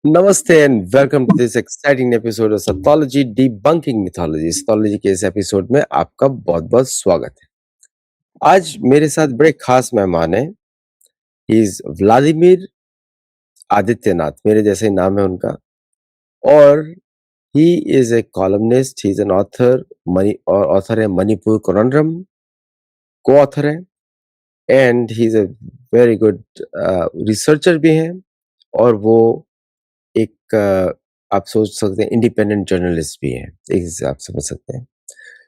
Namaste and welcome to this exciting episode of Sathology Debunking Mythology। Sathology के इस episode में आपका बहुत-बहुत स्वागत है। आज मेरे साथ बड़े खास मेहमान हैं। ही इज व्लादिमीर आदित्यनाथ, मेरे जैसे ही नाम है उनका, और he is a columnist, he is an author, author है मणिपुर कॉनड्रम, को ऑथर है, and he is a very good researcher भी हैं, और वो एक आप सोच सकते हैं इंडिपेंडेंट जर्नलिस्ट भी हैं, एक हिसाब से समझ सकते हैं।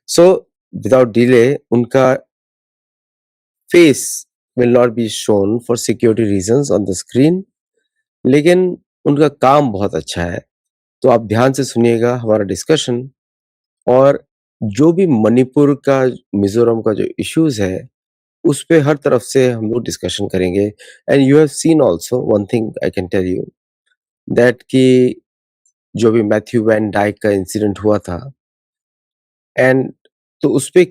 सो विदाउट डिले उनका face will not be shown for security reasons on the screen, लेकिन उनका काम बहुत अच्छा है, तो आप ध्यान से सुनिएगा हमारा डिस्कशन। और जो भी मणिपुर का, मिजोरम का जो इश्यूज है, उस पे हर तरफ से हम लोग डिस्कशन करेंगे। And you have seen also one thing I can tell you, that कि जो भी मैथ्यू वैन डाइक का इंसिडेंट हुआ था, एंड तो उस पे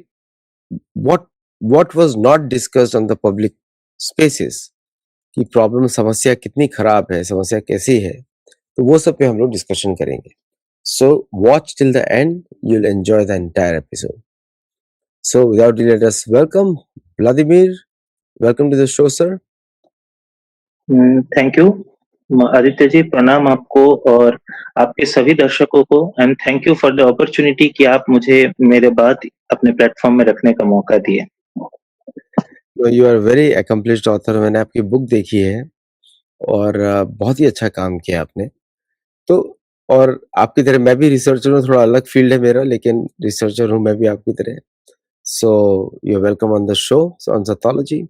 what what was not discussed on the public spaces, कि प्रॉब्लम, समस्या कितनी खराब है, समस्या कैसी है, तो वो सब पे हम लोग डिस्कशन करेंगे। So watch till the end, you will enjoy the entire episode. So without delay, let us welcome Vladimir. Welcome to the show sir. Thank you Aditya ji, प्रणाम आपको और आपके सभी दर्शकों को, and thank you for the opportunity कि आप मुझे मेरे बात अपने प्लेटफॉर्म में रखने का मौका दिए। You are very accomplished author, मैंने आपकी बुक देखी है और बहुत ही अच्छा काम किया आपने। तो और आपकी तरह मैं भी रिसर्चर हूँ, थोड़ा अलग फील्ड है मेरा, लेकिन रिसर्चर हूँ मैं भी आपकी तरह। So you are welcome on the show on Sathology.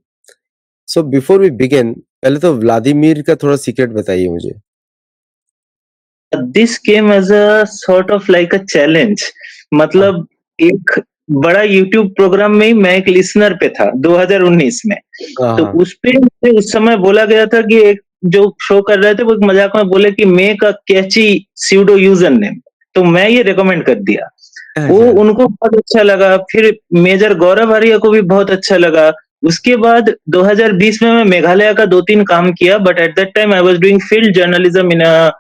So before we begin, पहले तो व्लादिमीर का थोड़ा सीक्रेट बताइए मुझे। This came as a sort of like a challenge, मतलब एक बड़ा यूट्यूब प्रोग्राम में ही मैं एक लिसनर पे था 2019 में। हाँ तो हाँ उस पे मुझे उस समय बोला गया था कि एक जो शो कर रहे थे वो एक मजाक में बोले कि make a catchy pseudo user name, तो मैं ये रिकमेंड कर दिया। वो अच्छा। उनको बहुत अच्छा लगा, फिर मेजर गौरव आर्य को भी बहुत अच्छा लगा। उसके बाद 2020 में मैं मेघालय का 2-3 काम किया, but at that time I was doing field journalism in a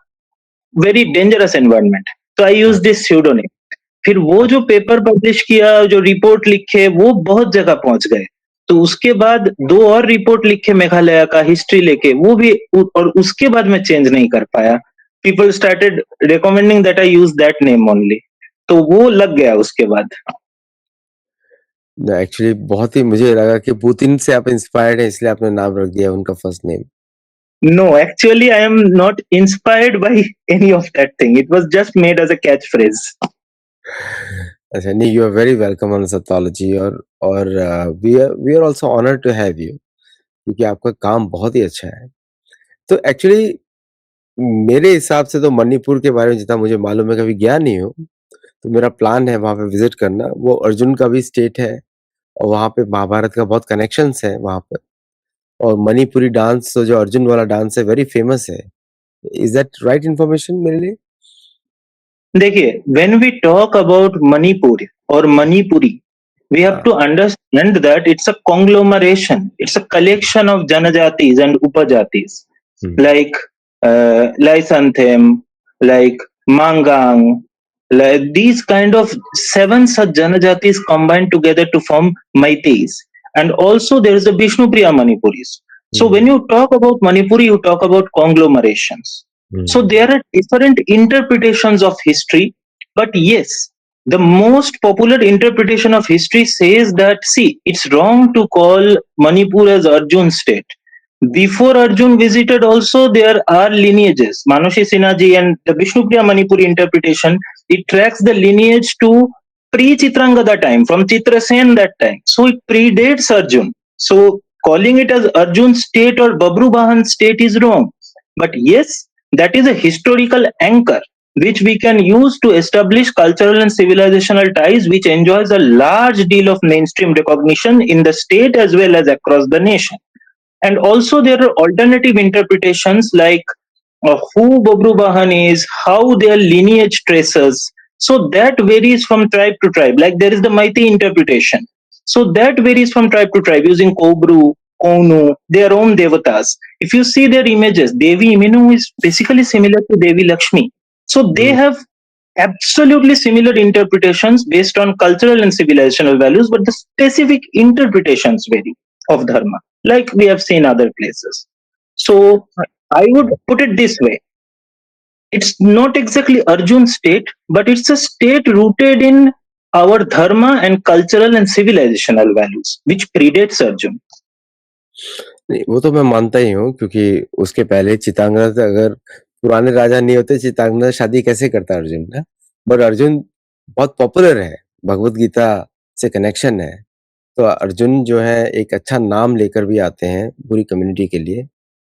very dangerous environment, तो आई यूज दिस स्यूडोनेम। फिर वो जो पेपर पब्लिश किया, जो रिपोर्ट लिखे, वो बहुत जगह पहुंच गए। तो उसके बाद 2 और रिपोर्ट लिखे मेघालय का हिस्ट्री लेके, वो भी और उसके बाद मैं चेंज नहीं कर पाया। People started recommending that I use that name only, तो वो लग गया उसके बाद। एक्चुअली बहुत ही मुझे लगा कि पुतिन से आप इंस्पायर्ड हैं, इसलिए आपने नाम रख दिया उनका first name. No, actually, I am not inspired by any of that thing. It was just made as a catchphrase. अच्छा, नहीं, you are very welcome on Sathology, और we are also honoured to have you, क्योंकि आपका काम बहुत ही अच्छा है। तो एक्चुअली मेरे हिसाब से तो मणिपुर के बारे में जितना मुझे मालूम है, कभी गया नहीं हूँ, तो मेरा प्लान है वहाँ पे विजिट करना। वो अर्जुन का भी स्टेट है, और वहाँ पे महाभारत का बहुत कनेक्शंस है वहाँ पे, और मणिपुरी डांस, तो जो अर्जुन वाला डांस है, वेरी फेमस है। इज दैट राइट इन्फॉर्मेशन मेरे लिए? देखिए, when we talk about Manipur or Manipuri, we have हाँ। to understand that it's a conglomeration. It's a collection of Janajatis and Upajatis, hmm, like Lysanthem, like Mangang, like these kind of 7 such Janajatis combined together to form Meiteis. And also there is the Vishnupriya Manipuris. So when you talk about Manipuri, you talk about conglomerations. So there are different interpretations of history, but yes, the most popular interpretation of history says that, see, it's wrong to call Manipur as Arjun's state. Before Arjun visited also, there are lineages. Manushi Sinha ji and the Vishnupriya Manipuri interpretation, it tracks the lineage to pre-Chitrangada time, from Chitrasen that time. So it predates Arjun. So calling it as Arjun state or Babru Bahan state is wrong. But yes, that is a historical anchor which we can use to establish cultural and civilizational ties, which enjoys a large deal of mainstream recognition in the state as well as across the nation. And also there are alternative interpretations like who Babru Bahan is, how their lineage traces. So that varies from tribe to tribe. Like there is the Maiti interpretation. So that varies from tribe to tribe using Kobru, Konu, their own devatas. If you see their images, Devi Iminu is basically similar to Devi Lakshmi. So they Hmm. have absolutely similar interpretations based on cultural and civilizational values, but the specific interpretations vary of dharma, like we have seen other places. So I would put it this way: it's not exactly Arjun's state, but it's a state rooted in our dharma and cultural and civilizational values, which predates Arjun. नहीं, वो तो मैं मानता ही हूँ क्योंकि उसके पहले चित्रांगदा से अगर पुराने राजा नहीं होते, चित्रांगदा शादी कैसे करता अर्जुन ना? बट अर्जुन बहुत पॉपुलर है, भगवत गीता से कनेक्शन है, तो अर्जुन जो है एक अच्छा नाम लेकर भी आते हैं पूरी कम्युनिटी के लिए।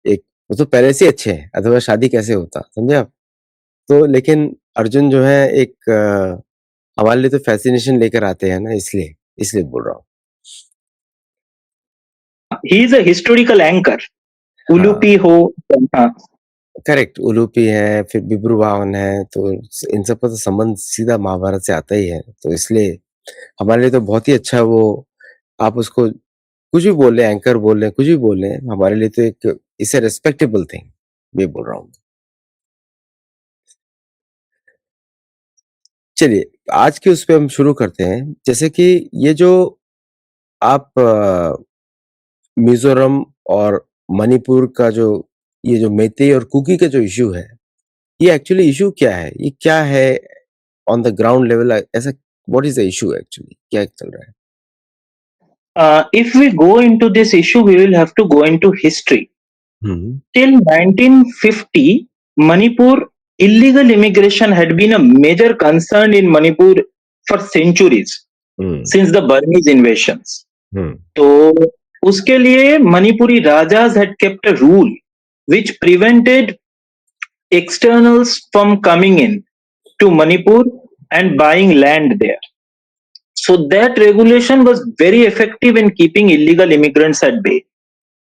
एक वो तो पहले से ही अच्छे हैं, अदरवाइज़ शादी कैसे होता, समझे आप? तो लेकिन अर्जुन जो है एक हमारे लिए तो फ़ैसिनेशन लेकर आते हैं ना, इसलिए इसलिए बोल रहा हूँ। He is a historical anchor. हाँ, उलूपी हो, हाँ, करेक्ट। उलूपी है, फिर बिब्रुवाहन है, तो इन सब का तो संबंध सीधा महाभारत से आता ही है, तो इसलिए हमारे लिए तो बहुत ही अच्छा वो आप उसको कुछ भी बोल लें, एंकर बोल लें, कुछ भी बोल लें, हमारे लिए तो एक इट्स अ रिस्पेक्टेबल थिंग, ये बोल रहा हूँ। चलिए, आज के उस पे हम शुरू करते हैं, जैसे कि ये जो आप मिज़ोरम और मणिपुर का जो ये जो मैतेई और कुकी का जो इश्यू है, ये एक्चुअली इश्यू क्या है? ये क्या है ऑन द ग्राउंड लेवल ऐसा what is the issue actually? क्या चल रहा है? If we go into this issue, we will have to go into history. Hmm, Till 1950, Manipur illegal immigration had been a major concern in Manipur for centuries hmm, since the Burmese invasions. हुँ, तो उसके लिए मणिपुरी राजाज had kept a rule which prevented externals from coming in to Manipur and buying land there. So that regulation was very effective in keeping illegal immigrants at bay.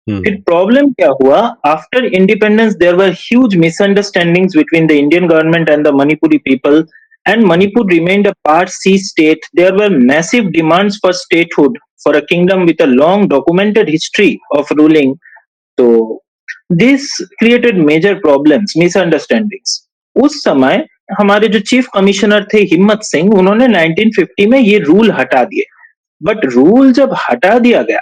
फिर हुँ, problem क्या हुआ? After independence there were huge misunderstandings between the Indian government and the Manipuri people, and Manipur remained a part C state. There were massive demands for statehood for a kingdom with a long documented history of ruling. तो this created major problems, misunderstandings. उस समय हमारे जो chief commissioner थे हिम्मत सिंह, उन्होंने 1950 में ये रूल हटा दिए. बट रूल जब हटा दिया गया,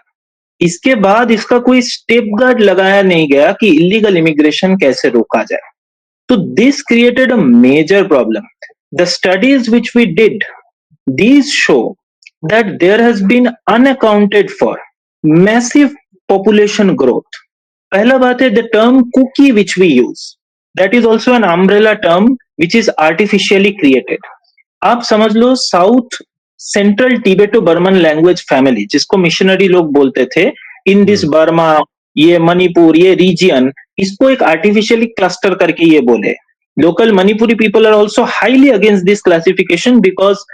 इसके बाद इसका कोई स्टेप गार्ड लगाया नहीं गया कि इलीगल इमिग्रेशन कैसे रोका जाए. तो this created a major problem. The studies which we did, these show that there has been unaccounted for massive population growth. पहला बात है, the term cookie which we use, that is also an umbrella term which is artificially created. आप समझ लो south central Tibeto Burman language family, जिसको missionary लोग बोलते थे, इन दिस हुँ, बर्मा, ये मणिपुर, ये रीजियन, इसको एक आर्टिफिशियली क्लस्टर करके ये बोले. Local Manipuri people are also highly against this classification because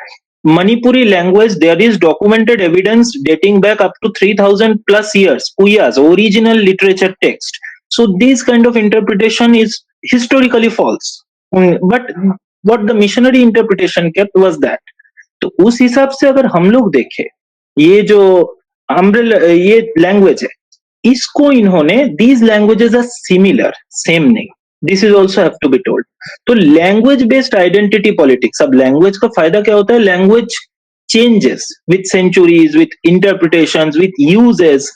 Manipuri language, there is documented evidence dating back up to 3000 plus years, Puyas, original literature text. So this kind of interpretation is historically false. But what the missionary interpretation kept was that. तो उस हिसाब से अगर हम लोग देखें, ये जो umbrella ये लैंग्वेज है, इसको इन्होंने these languages are similar, same नहीं. This is also have to be told. तो लैंग्वेज बेस्ड आइडेंटिटी पॉलिटिक्स. अब लैंग्वेज का फायदा क्या होता है? Language changes with centuries, with interpretations, with uses.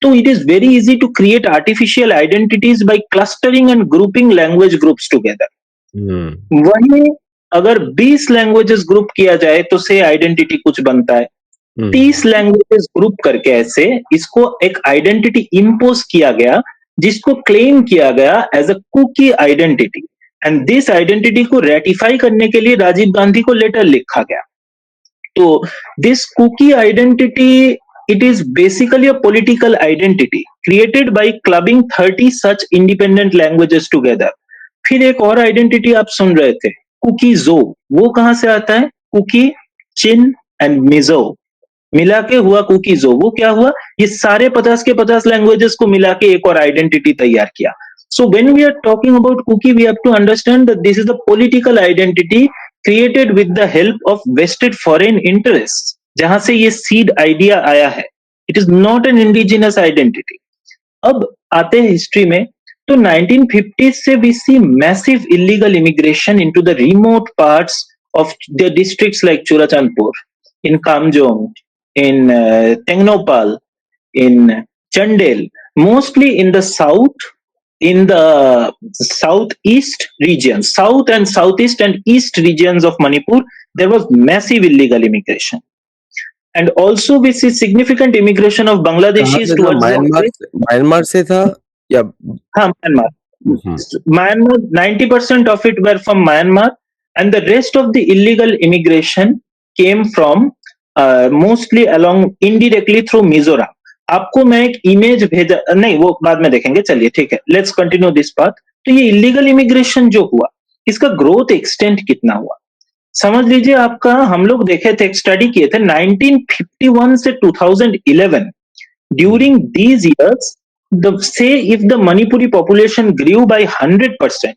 So it is very easy to create artificial identities by clustering and grouping language groups together. हुँ, वहीं अगर 20 languages group किया जाए तो से आइडेंटिटी कुछ बनता है. हुँ, 30 लैंग्वेजेस ग्रुप करके ऐसे इसको एक आइडेंटिटी इम्पोज किया गया, जिसको क्लेम किया गया as a Kuki identity. And this identity को रेटिफाई करने के लिए राजीव गांधी को लेटर लिखा गया. तो this Kuki identity, it is basically a political identity created by clubbing 30 such independent languages together. फिर एक और आइडेंटिटी आप सुन रहे थे, कुकी जो. वो कहां से आता है? कुकी, चिन एंड मिजो मिला के हुआ कुकी जो. वो क्या हुआ? ये सारे 50 के 50 लैंग्वेजेस को मिला के एक और आइडेंटिटी तैयार किया. So when we are talking about Kuki, we have to understand that this is the political identity created with the help of vested foreign interests. जहां से ये seed idea आया है. It is not an indigenous identity. अब आते हैं history में, तो 1950 से we see massive illegal immigration into the remote parts of the districts like Churachandpur, in Kamjong, in Tengnopal, in Chandel, mostly in the south, in the southeast regions, south and southeast and east regions of Manipur, there was massive illegal immigration. And also we see significant immigration of कहाँ Bangladeshis से था? towards the Myanmar से था या Myanmar. Hmm, Myanmar, 90% of it were from Myanmar, and the rest of the illegal immigration came from mostly along indirectly through Mizoram. आपको मैं एक image भेजा, नहीं वो बाद में देखेंगे, चलिए ठीक है, लेट्स कंटिन्यू दिस पाथ. तो ये इलीगल इमिग्रेशन जो हुआ, इसका ग्रोथ एक्सटेंट कितना हुआ समझ लीजिए. आपका हम लोग देखे थे, एक स्टडी किए थे 1951 से 2011. During these years, say if the Manipuri population grew by 100%,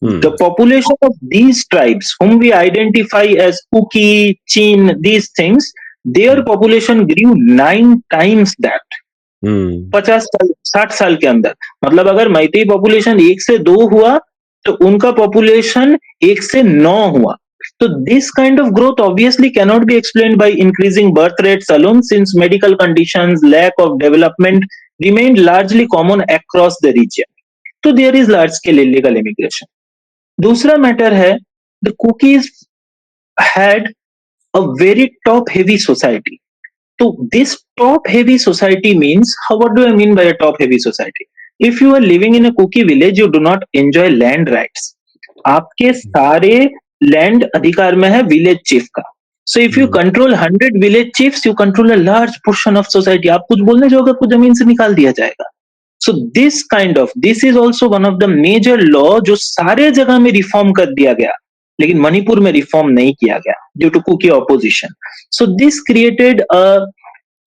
the population of these tribes, whom we identify as Kuki, Chin, these things, their population grew 9 times that. 50 साल 60 साल के अंदर. मतलब अगर मैतेई पॉपुलेशन 1 से 2 हुआ, तो उनका पॉपुलेशन 1 से 9 हुआ. So this kind of growth obviously cannot be explained by increasing birth rates alone, since medical conditions, lack of development remained largely common across the region. So there is large scale illegal immigration. दूसरा matter है, the Kukis had a very top heavy society. So this top heavy society means, what do I mean by a top heavy society? If you are living in a Kuki village, you do not enjoy land rights. आपके सारे land अधिकार में है village chief का. So if you control 100 village chiefs, you control a large portion of society. आप कुछ बोलने जाओगे, आपको जमीन से निकाल दिया जाएगा. So this is also one of the major law जो सारे जगह में रिफॉर्म कर दिया गया, लेकिन मणिपुर में रिफॉर्म नहीं किया गया due to Kuki opposition. So this created a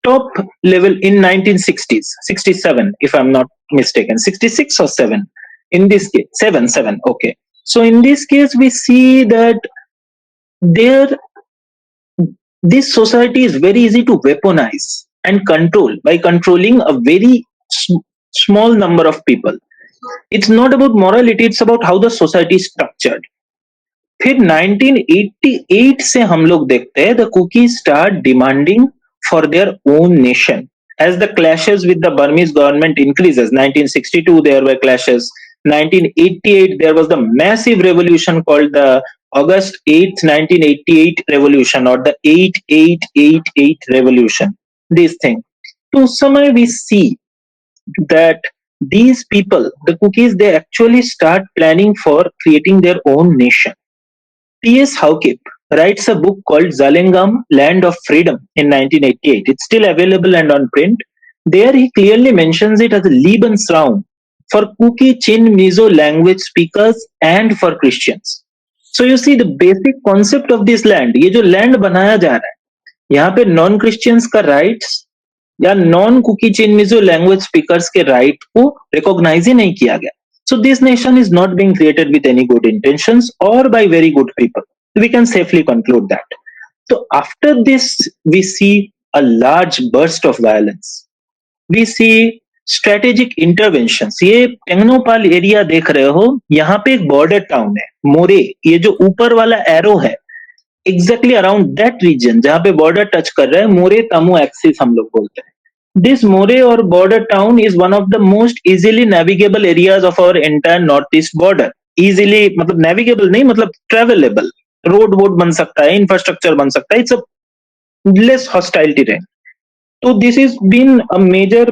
top level in 1960s, 67 if I'm not mistaken, 66 or 7 in this case, 7, okay. So in this case we see that there this society is very easy to weaponize and control by controlling a very small number of people. It's not about morality, it's about how the society is structured. फिर 1988 से हम लोग देखते हैं the Kukis start demanding for their own nation as the clashes with the Burmese government increases. 1962 there were clashes. 1988 there was the massive revolution called the August 8th 1988 revolution, or the 8888 revolution. This thing, to समय we see that these people, the Kukis, they actually start planning for creating their own nation. T.S. Haukip writes a book called Zalingam, Land of Freedom in 1988. It's still available and on print. There he clearly mentions it as a Lebensraum for Kuki, Chin, Mizo language speakers and for Christians. So you see the basic concept of this land. ये जो land बनाया जा रहा है, यहाँ पे non Christians का rights या नॉन कुकी चिन मिजो लैंग्वेज स्पीकर्स के राइट को रिकॉग्नाइज ही नहीं किया गया. So this nation is not being created with any good intentions or by very good people. We can safely conclude that. So after this, we see a large burst of violence. We see strategic interventions. ये टेंगनोपाल area देख रहे हो, यहाँ पे एक border town है मोरे. ये जो ऊपर वाला एरो है, exactly around that region जहाँ पे बॉर्डर टच कर रहा है, मोरे तामू एक्सिस हम लोग बोलते हैं. This More or border town is one of the most easily navigable areas of our entire northeast border. Easily मतलब navigable नहीं, मतलब travelable. रोड वोड बन सकता है, इंफ्रास्ट्रक्चर बन सकता है. It's a less hostile terrain. So this has been a major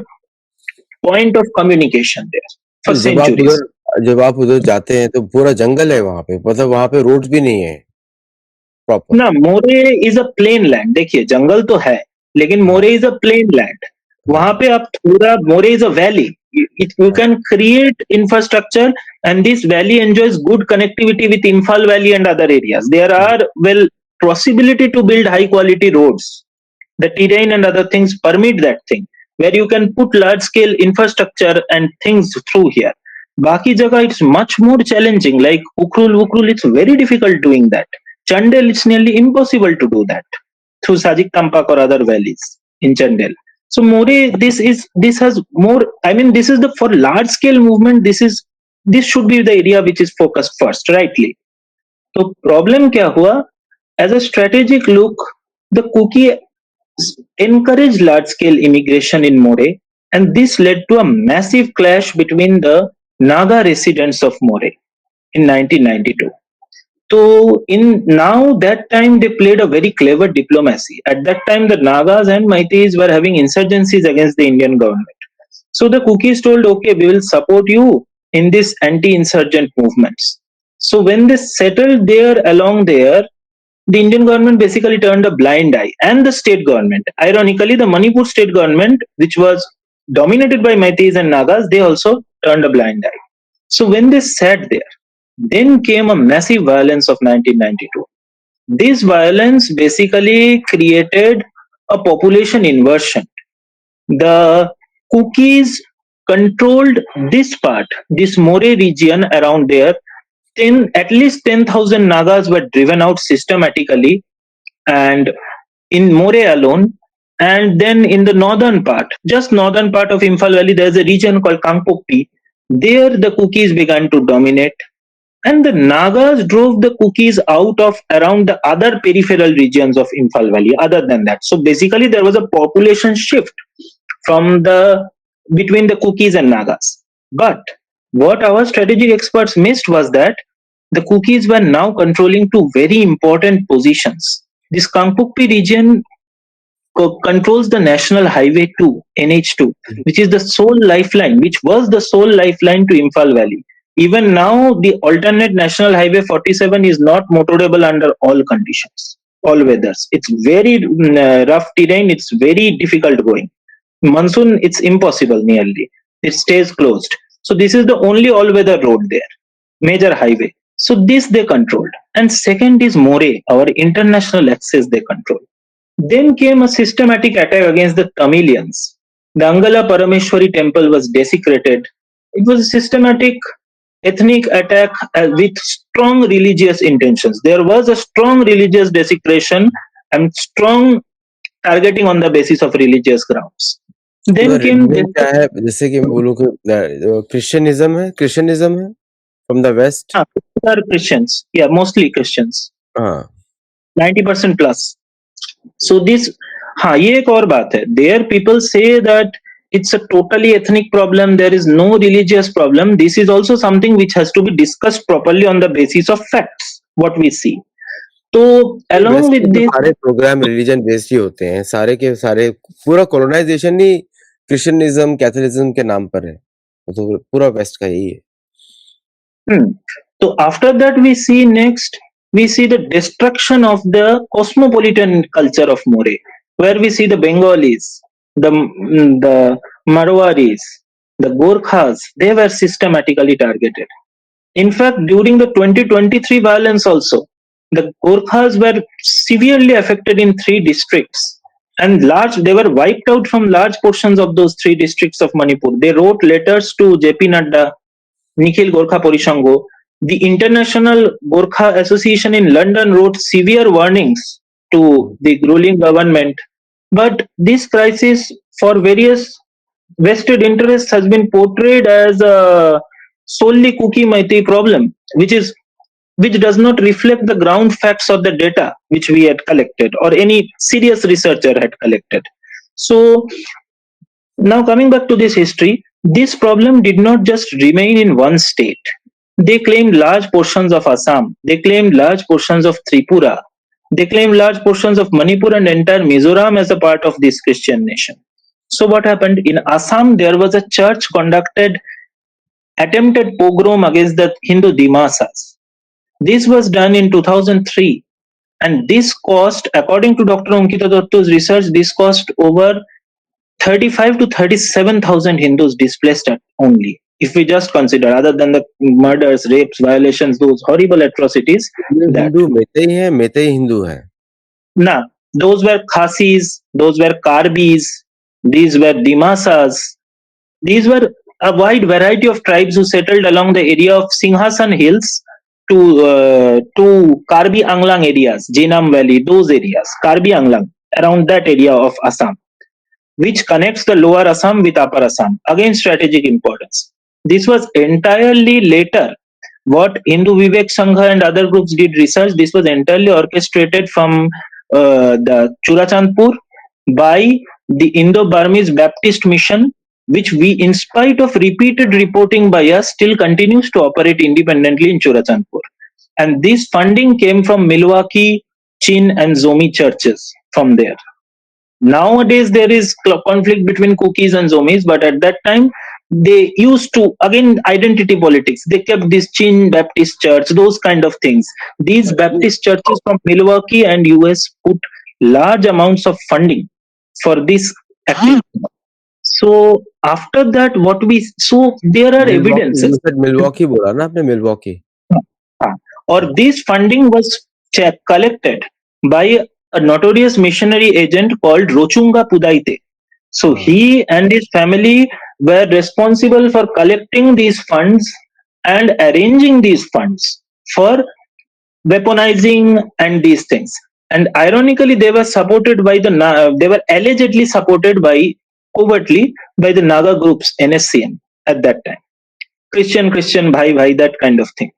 point of communication there for centuries. जब आप उधर जाते हैं तो पूरा जंगल है वहां पे, मतलब वहां पे रोड्स भी नहीं है प्रॉपर. ना, Moreh is a plain land. देखिए जंगल तो है, लेकिन Moreh is a plain land. वहां पे आप पूरा, Moreh is a valley. You can create infrastructure and this valley enjoys good connectivity with Imphal Valley and other areas. There are possibility to build high quality roads. The terrain and other things permit that thing where you can put large scale infrastructure and things through here. Baki jagah it's much more challenging, like Ukhrul it's very difficult doing that. Chandel it's nearly impossible to do that through Sajik Tampak or other valleys in Chandel. So More, this has more. I mean, this is the for large scale movement. This should be the area which is focused first, rightly. So problem क्या हुआ? As a strategic look, the Kuki encouraged large scale immigration in More, and this led to a massive clash between the Naga residents of More in 1992. So in now that time they played a very clever diplomacy. At that time, the Nagas and Meiteis were having insurgencies against the Indian government. So the Kukis told, okay, we will support you in this anti-insurgent movements. So when they settled there along there, the Indian government basically turned a blind eye, and the state government. Ironically, the Manipur state government, which was dominated by Meiteis and Nagas, they also turned a blind eye. So when they sat there, then came a massive violence of 1992. This violence basically created a population inversion. The Kukis controlled this part, this More region around there. At least 10,000 Nagas were driven out systematically, and in More alone. And then in the northern part, just northern part of Imphal Valley, there's a region called Kangpokpi. There, the Kukis began to dominate, and the Nagas drove the Kukis out of around the other peripheral regions of Imphal Valley. Other than that, so basically, there was a population shift from the between the Kukis and Nagas. But what our strategic experts missed was that the Kukis were now controlling two very important positions. This Kangpokpi region controls the National Highway 2, NH2, which is the sole lifeline, which was the sole lifeline to Imphal Valley. Even now, the alternate National Highway 47 is not motorable under all conditions, all weathers. It's very rough terrain, it's very difficult going. Monsoon, it's impossible nearly. It stays closed. So, this is the only all weather road there, major highway. So, this they controlled. And second is More, our international access they control. Then came a systematic attack against the Tamilians. The Angala Parameshwari temple was desecrated. It was a systematic ethnic attack with strong religious intentions. There was a strong religious desecration and strong targeting on the basis of religious grounds. Then came religion क्या है? जैसे कि मैं बोलूँ कि Christianism है from the west. are Christians. Yeah, mostly Christians. हाँ 90% plus. So this, हाँ ये एक और बात है. There people say that it's a totally ethnic problem. There is no religious problem. This is also something which has to be discussed properly on the basis of facts. What we see. तो along West with में तो this, सारे programme religion based ही होते हैं, सारे के सारे. पूरा कॉलोनाइजेशन ही क्रिश्चियनिज्म कैथोलिज्म के नाम पर है, तो पूरा वेस्ट का यही है. So after that we see next, we see the destruction of the cosmopolitan culture of More, where we see the Bengalis, the Marwaris, the Gorkhas, they were systematically targeted. In fact, during the 2023 violence also, the Gorkhas were severely affected in 3 districts, and they were wiped out from large portions of those 3 districts of Manipur. They wrote letters to JP Nadda, Nikhil Gorkha Porishango. The International Gorkha Association in London wrote severe warnings to the ruling government. But this crisis, for various vested interests, has been portrayed as a solely Kuki Meitei problem, which does not reflect the ground facts or the data which we had collected or any serious researcher had collected. So now coming back to this history, this problem did not just remain in one state. They claimed large portions of Assam, they claimed large portions of Tripura, they claimed large portions of Manipur and entire Mizoram as a part of this Christian nation. So what happened? In Assam, there was a church attempted pogrom against the Hindu Dimasas. This was done in 2003, and this cost, according to Dr. Ankita Dotto's research, this cost over 35 to 37,000 Hindus displaced only. If we just consider, other than the murders, rapes, violations, those horrible atrocities. Hindu मेते ही हिंदू है. Nah, those were Khasis, those were Karbis, these were Dimasas. These were a wide variety of tribes who settled along the area of Singhasan Hills to Karbi Anglang areas, Jenam Valley, those areas, Karbi Anglang, around that area of Assam. which connects the lower Assam with upper Assam. Again, strategic importance. This was entirely later what Hindu Vivek Sangha and other groups did research. This was entirely orchestrated from the Churachandpur by the Indo-Burmese Baptist Mission, which we, in spite of repeated reporting by us, still continues to operate independently in Churachandpur. And this funding came from Milwaukee, Chin, and Zomi churches from there. Nowadays, there is conflict between cookies and Zomis, but at that time, they used to, again, identity politics. They kept this Chin Baptist Church, those kind of things. These Baptist churches from Milwaukee and US put large amounts of funding for this activity. So after that, there are Milwaukee, evidences. you said Milwaukee बोला ना आपने Milwaukee. Or this funding was collected by a notorious missionary agent called Rochunga Pudaite. So he and his family were responsible for collecting these funds and arranging these funds for weaponizing and these things. And ironically, they were supported by they were allegedly supported by covertly by the Naga groups, NSCN at that time. Christian, bhai, bhai, that kind of thing.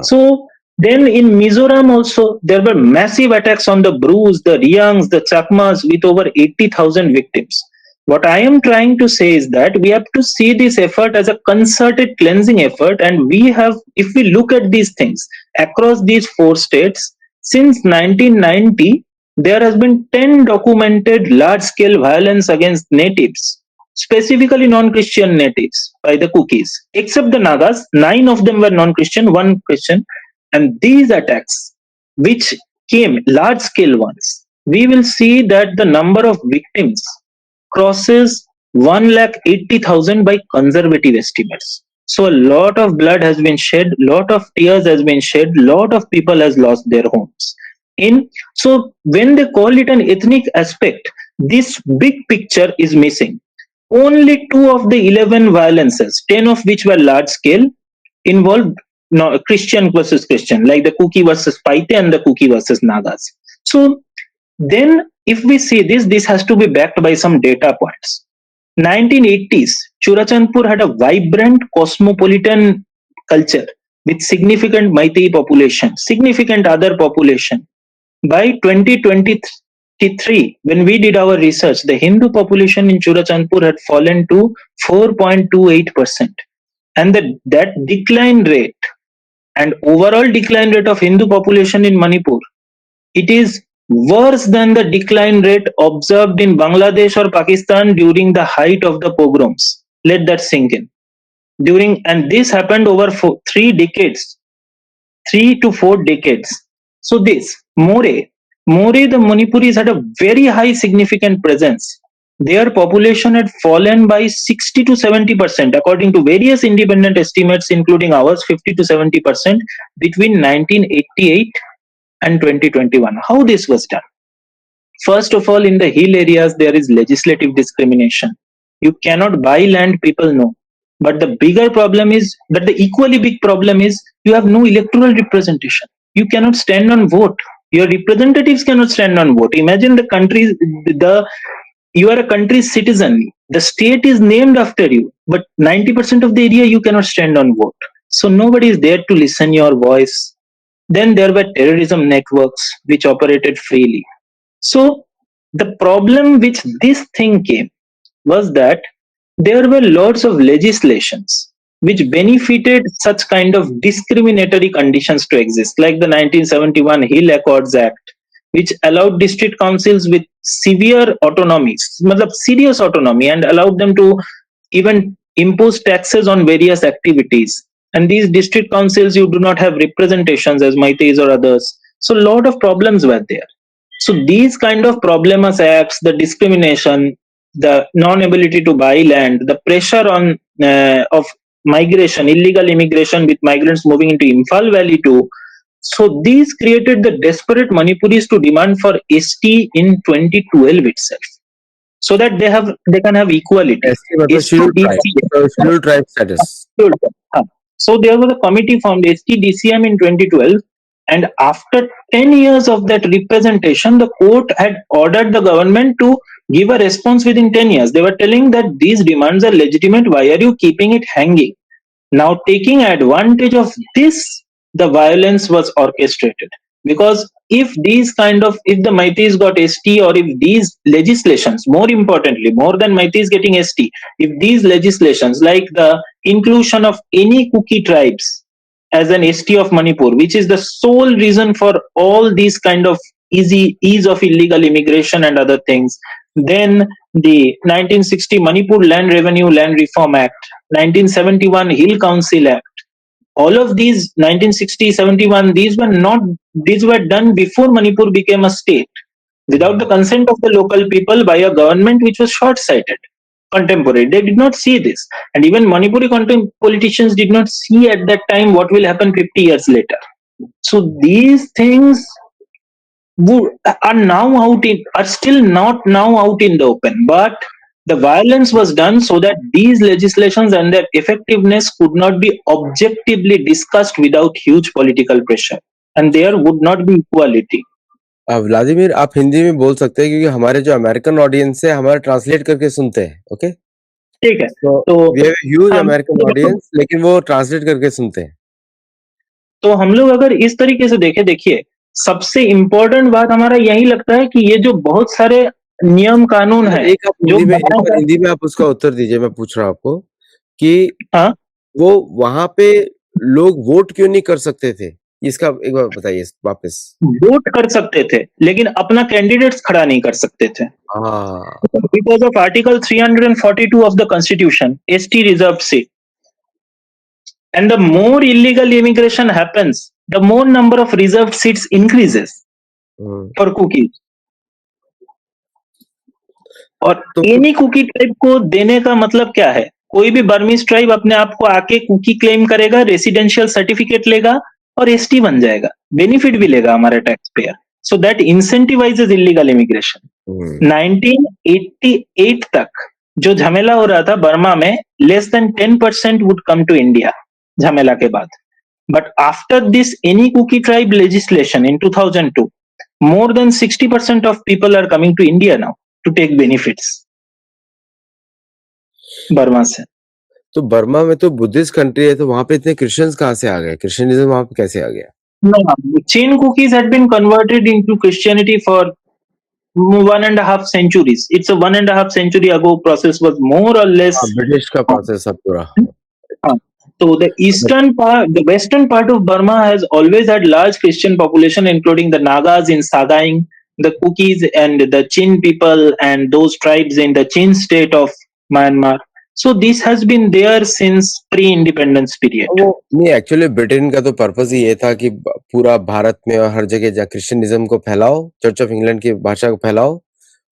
So then in Mizoram also, there were massive attacks on the Brus, the Riangs, the Chakmas with over 80,000 victims. What I am trying to say is that we have to see this effort as a concerted cleansing effort, and if we look at these things across these 4 states, since 1990, there has been 10 documented large-scale violence against natives, specifically non-Christian natives by the Kukis. Except the Nagas, 9 of them were non-Christian, 1 Christian. And these attacks, which came large-scale ones, we will see that the number of victims crosses 1,80,000 by conservative estimates. So a lot of blood has been shed, lot of tears has been shed, lot of people has lost their homes. So when they call it an ethnic aspect, this big picture is missing. Only 2 of the 11 violences, 10 of which were large scale, involved Christian versus Christian, like the Kuki versus Paite and the Kuki versus Nagas. So then if we see this has to be backed by some data points. 1980s, Churachandpur had a vibrant cosmopolitan culture with significant Meitei population, significant other population. By 2023, when we did our research, the Hindu population in Churachandpur had fallen to 4.28%. And that decline rate and overall decline rate of Hindu population in Manipur, it is worse than the decline rate observed in Bangladesh or Pakistan during the height of the pogroms. Let that sink in. And this happened over 3 decades, 3 to 4 decades. So this More, the Manipuris had a very high significant presence. Their population had fallen by 60 to 70%, according to various independent estimates, including ours, 50 to 70% between 1988 and 2021. How this was done? First of all, in the hill areas, there is legislative discrimination. You cannot buy land, people know. But the equally big problem is you have no electoral representation. You cannot stand on vote. Your representatives cannot stand on vote. Imagine you are a country's citizen. The state is named after you, but 90% of the area you cannot stand on vote. So nobody is there to listen your voice. Then there were terrorism networks which operated freely. So the problem which this thing came was that there were lots of legislations which benefited such kind of discriminatory conditions to exist, like the 1971 Hill Accords Act, which allowed district councils with severe autonomies, serious autonomy, and allowed them to even impose taxes on various activities. And these district councils, you do not have representations as Meiteis or others. So a lot of problems were there. So these kind of problemas acts, the discrimination, the non-ability to buy land, the pressure on of migration, illegal immigration with migrants moving into Imphal Valley too. So these created the desperate Manipuris to demand for ST in 2012 itself, so that they can have equality. Scheduled tribe status. So there was a committee formed, STDCM, in 2012, and after 10 years of that representation, the court had ordered the government to give a response within 10 years. They were telling that these demands are legitimate. Why are you keeping it hanging? Now, taking advantage of this, the violence was orchestrated. Because if if the Maitis got ST, or if these legislations, more importantly, more than Maitis getting ST, if these legislations, like the inclusion of any Kuki tribes as an ST of Manipur, which is the sole reason for all these kind of ease of illegal immigration and other things, then the 1960 Manipur Land Reform Act, 1971 Hill Council Act, all of these 1960, 71, these were done before Manipur became a state, without the consent of the local people, by a government which was short-sighted, contemporary. They did not see this. And even Manipuri politicians did not see at that time what will happen 50 years later. So these things are still not now out in the open, but the violence was done so that these legislations and their effectiveness could not be objectively discussed without huge political pressure, and there would not be equality. Vladimir, आप हिंदी में बोल सकते हैं क्योंकि हमारे जो American audience है हमारा ट्रांसलेट करके सुनते हैं. ओके, ठीक है, तो तो वी हैव ह्यूज हम अमेरिकन ऑडियंस, लेकिन वो ट्रांसलेट करके सुनते हैं. तो हम लोग अगर इस तरीके से देखिए, सबसे इम्पोर्टेंट बात हमारा यही लगता है कि ये जो बहुत सारे नियम कानून है एक बार हिंदी में आप उसका उत्तर दीजिए. मैं पूछ रहा हूँ आपको कि हाँ, वो वहां पे लोग वोट क्यों नहीं कर सकते थे? इसका एक बार बताइए वापस. वोट कर सकते थे, लेकिन अपना कैंडिडेट्स खड़ा नहीं कर सकते थे. हाँ, Because of Article 342 of the Constitution, ST reserved seat. And the more illegal immigration happens, the more number of reserved seats increases for cookies. और एनी कुकी ट्राइब को देने का मतलब क्या है? कोई भी बर्मीज ट्राइब अपने आप को आके कुकी क्लेम करेगा, रेसिडेंशियल सर्टिफिकेट लेगा और एसटी बन जाएगा, बेनिफिट भी लेगा हमारे tax payer. So that incentivises illegal immigration. 1988 तक जो झमेला हो रहा था बर्मा में, less than 10% would come to India झमेला के बाद. But after this any cookie tribe legislation in 2002, more than 60% of people are coming to India now to take benefits Burma से. तो बर्मा में तो बुद्धिस्ट कंट्री है, तो वहां पे इतने क्रिश्चियंस कहाँ से आ गए? क्रिश्चियनिज्म वहां पे कैसे आ गया? No, chain cookies had been converted into Christianity for 1.5 centuries. It's a 1.5 century ago process, was more or less. British का प्रोसेस है पूरा. So the the western part of Burma has always had large Christian population, including the Nagas in Sagaing, the Kukis and the Chin people, and those tribes in the Chin state of Myanmar. So this has been there since pre-independence period. नहीं, actually Britain का तो purpose ही ये था कि पूरा भारत में और हर जगह जहाँ क्रिश्चियनिज्म को फैलाओ, चर्च ऑफ इंग्लैंड की भाषा को फैलाओ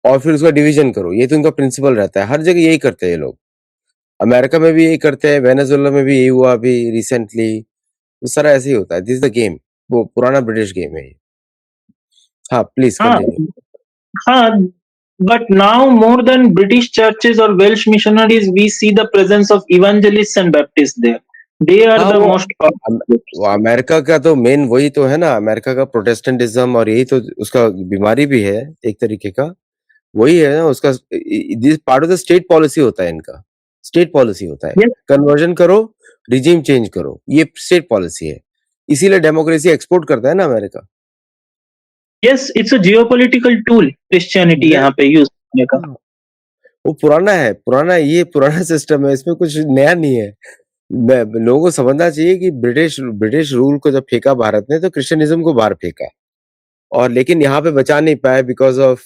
और फिर उसका डिवीजन करो. ये तो उनका प्रिंसिपल रहता है. हर जगह यही करते हैं ये लोग. अमेरिका में भी यही करते हैं, वेनेजुएला में भी यही हुआ अभी रिसेंटली. तो सारा ऐसे ही होता है. This is the game. वो पुराना ब्रिटिश गेम है. हाँ, प्लीज कंटिन्यू. हाँ, but now more than British churches or Welsh missionaries, we see the presence of evangelists and Baptists there. They are the most वो अमेरिका का तो main वही तो है ना, अमेरिका का प्रोटेस्टेंटिज्म, और यही तो उसका बीमारी भी है एक तरीके का. वही है ना उसका. This part of the state policy होता है इनका. स्टेट पॉलिसी होता है. कन्वर्जन करो, रिजीम चेंज करो, ये स्टेट पॉलिसी है. इसीलिए डेमोक्रेसी एक्सपोर्ट करता है ना America. Yes, it's a geopolitical tool. Christianity यहाँ पे यूज करने का. वो पुराना है, ये पुराना सिस्टम है. इसमें कुछ नया नहीं है. लोगों को समझना चाहिए कि ब्रिटिश रूल को जब फेंका भारत ने, तो क्रिश्चियनिज्म को बाहर फेंका, और लेकिन यहाँ पे बचा नहीं पाए बिकॉज ऑफ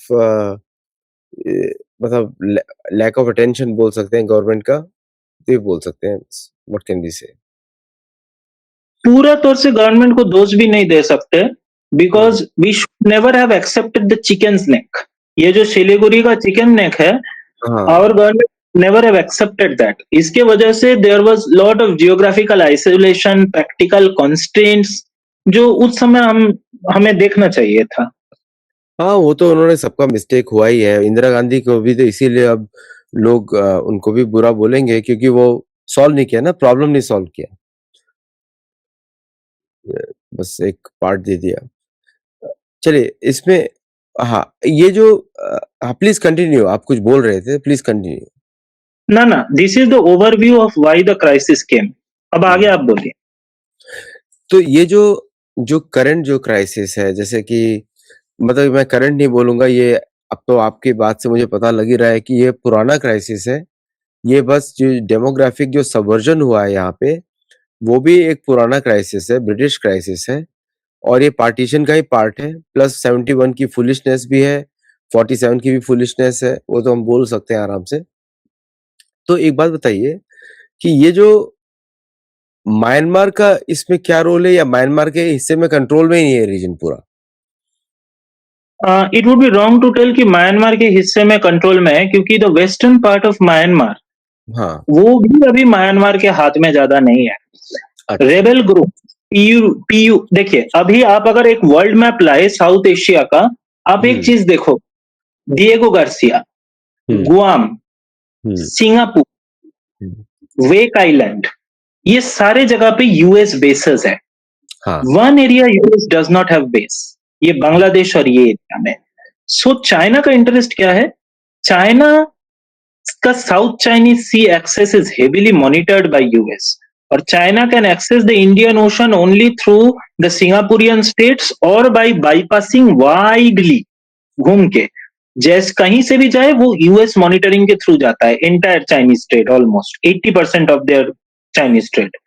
मतलब लैक ऑफ अटेंशन बोल सकते हैं गवर्नमेंट का. तो ये बोल सकते हैं. व्हाट कैन वी से. पूरा तौर से गवर्नमेंट को दोष भी नहीं दे सकते, because we should never have accepted the chicken's neck. ये जो सिलीगुड़ी का चिकन नेक है, our government never have accepted that. इसके वजह से there was lot of geographical isolation, practical constraints, जो उस समय हमें देखना चाहिए था. हाँ, वो तो उन्होंने, सबका मिस्टेक हुआ ही है. इंदिरा गांधी को भी तो इसीलिए अब लोग उनको भी बुरा बोलेंगे, क्योंकि वो सॉल्व नहीं किया ना, प्रॉब्लम नहीं सॉल्व किया, बस एक पार्ट दे दिया. चलिए, इसमें हाँ, ये जो प्लीज कंटिन्यू, आप कुछ बोल रहे थे, प्लीज कंटिन्यू। ना, this is the overview of why the crisis came. अब आगे आप बोलिए। तो ये जो जो करंट जो क्राइसिस है, जैसे कि मतलब मैं करंट नहीं बोलूंगा, ये अब तो आपकी बात से मुझे पता लग ही रहा है कि ये पुराना क्राइसिस है। ये बस जो डेमोग्राफिक जो सबवर्जन हुआ है यहाँ पे, वो भी एक पुराना क्राइसिस है, ब्रिटिश क्राइसिस है, और ये पार्टीशन का ही पार्ट है। प्लस 71 की फुलिशनेस भी है, 47 की भी फुलिशनेस है, वो तो हम बोल सकते हैं आराम से। तो एक बात बताइए कि ये जो म्यांमार का इसमें क्या रोल है, या म्यांमार के हिस्से में कंट्रोल में ही नहीं है रीजन पूरा? It would be wrong to tell कि म्यांमार के हिस्से में कंट्रोल में है, क्योंकि the western part of Myanmar हाँ, वो भी अभी म्यांमार के हाथ में ज्यादा नहीं है। अच्छा। रेबल ग्रुप पीयू देखिए, अभी आप अगर एक वर्ल्ड मैप लाए साउथ एशिया का, आप एक हम्म, चीज देखो, डिएगो गार्सिया, हम्म, गुआम, हम्म, सिंगापुर, हम्म, वेक आइलैंड, ये सारे जगह पे यूएस बेसेस है। हाँ, one area US does not have base, ये बांग्लादेश और ये एरिया में। सो चाइना का इंटरेस्ट क्या है? चाइना का south Chinese sea access is heavily monitored by US, और China can access the Indian Ocean only through the Singaporean states और बाय बाईपासिंग वाइडली, घूम के। जैसे कहीं से भी जाए वो यूएस मॉनिटरिंग के थ्रू जाता है, entire Chinese trade, almost 80% of their Chinese trade.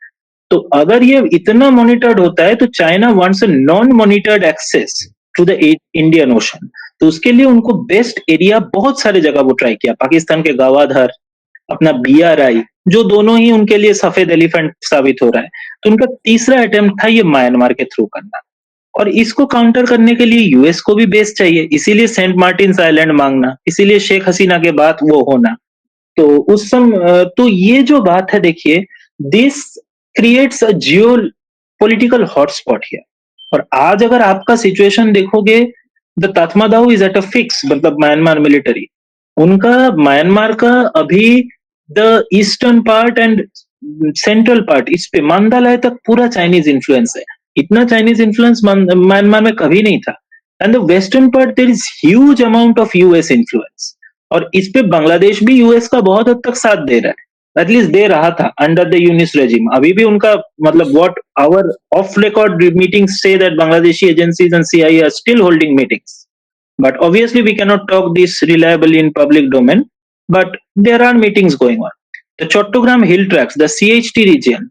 तो अगर ये इतना मॉनिटर्ड होता है, तो China wants a non monitored access to the Indian Ocean. तो उसके लिए उनको बेस्ट एरिया बहुत सारे जगह वो ट्राई किया, पाकिस्तान के गवादर, अपना बीआरआई, जो दोनों ही उनके लिए सफेद एलिफेंट साबित हो रहा है। तो उनका तीसरा अटेम्प्ट था ये म्यांमार के थ्रू करना, और इसको काउंटर करने के लिए यूएस को भी बेस चाहिए, इसीलिए सेंट मार्टिन आइलैंड मांगना, इसीलिए शेख हसीना के बाद वो होना। तो उस समय तो ये जो बात है, देखिए, this creates a geo political hotspot here. और आज अगर आपका सिचुएशन देखोगे, the Tatmadaw is at a fix, मतलब म्यांमार मिलिट्री, उनका म्यांमार का अभी the eastern part and central part, इस पे मांदालय तक पूरा चाइनीज इन्फ्लुएंस है। इतना चाइनीज इन्फ्लुएंस म्यांमार में कभी नहीं था। And the western part there is huge amount of US influence, और इस पे बांग्लादेश भी यूएस का बहुत हद तक साथ दे रहा है, एटलीस्ट दे रहा था अंडर द यूनिस रेजिम। अभी भी उनका, मतलब what our off record meetings से that Bangladeshi agencies and CIA are still holding meetings, but obviously we cannot talk this reliably in public domain, but there are meetings going on. The Chattogram hill tracts, the CHT region,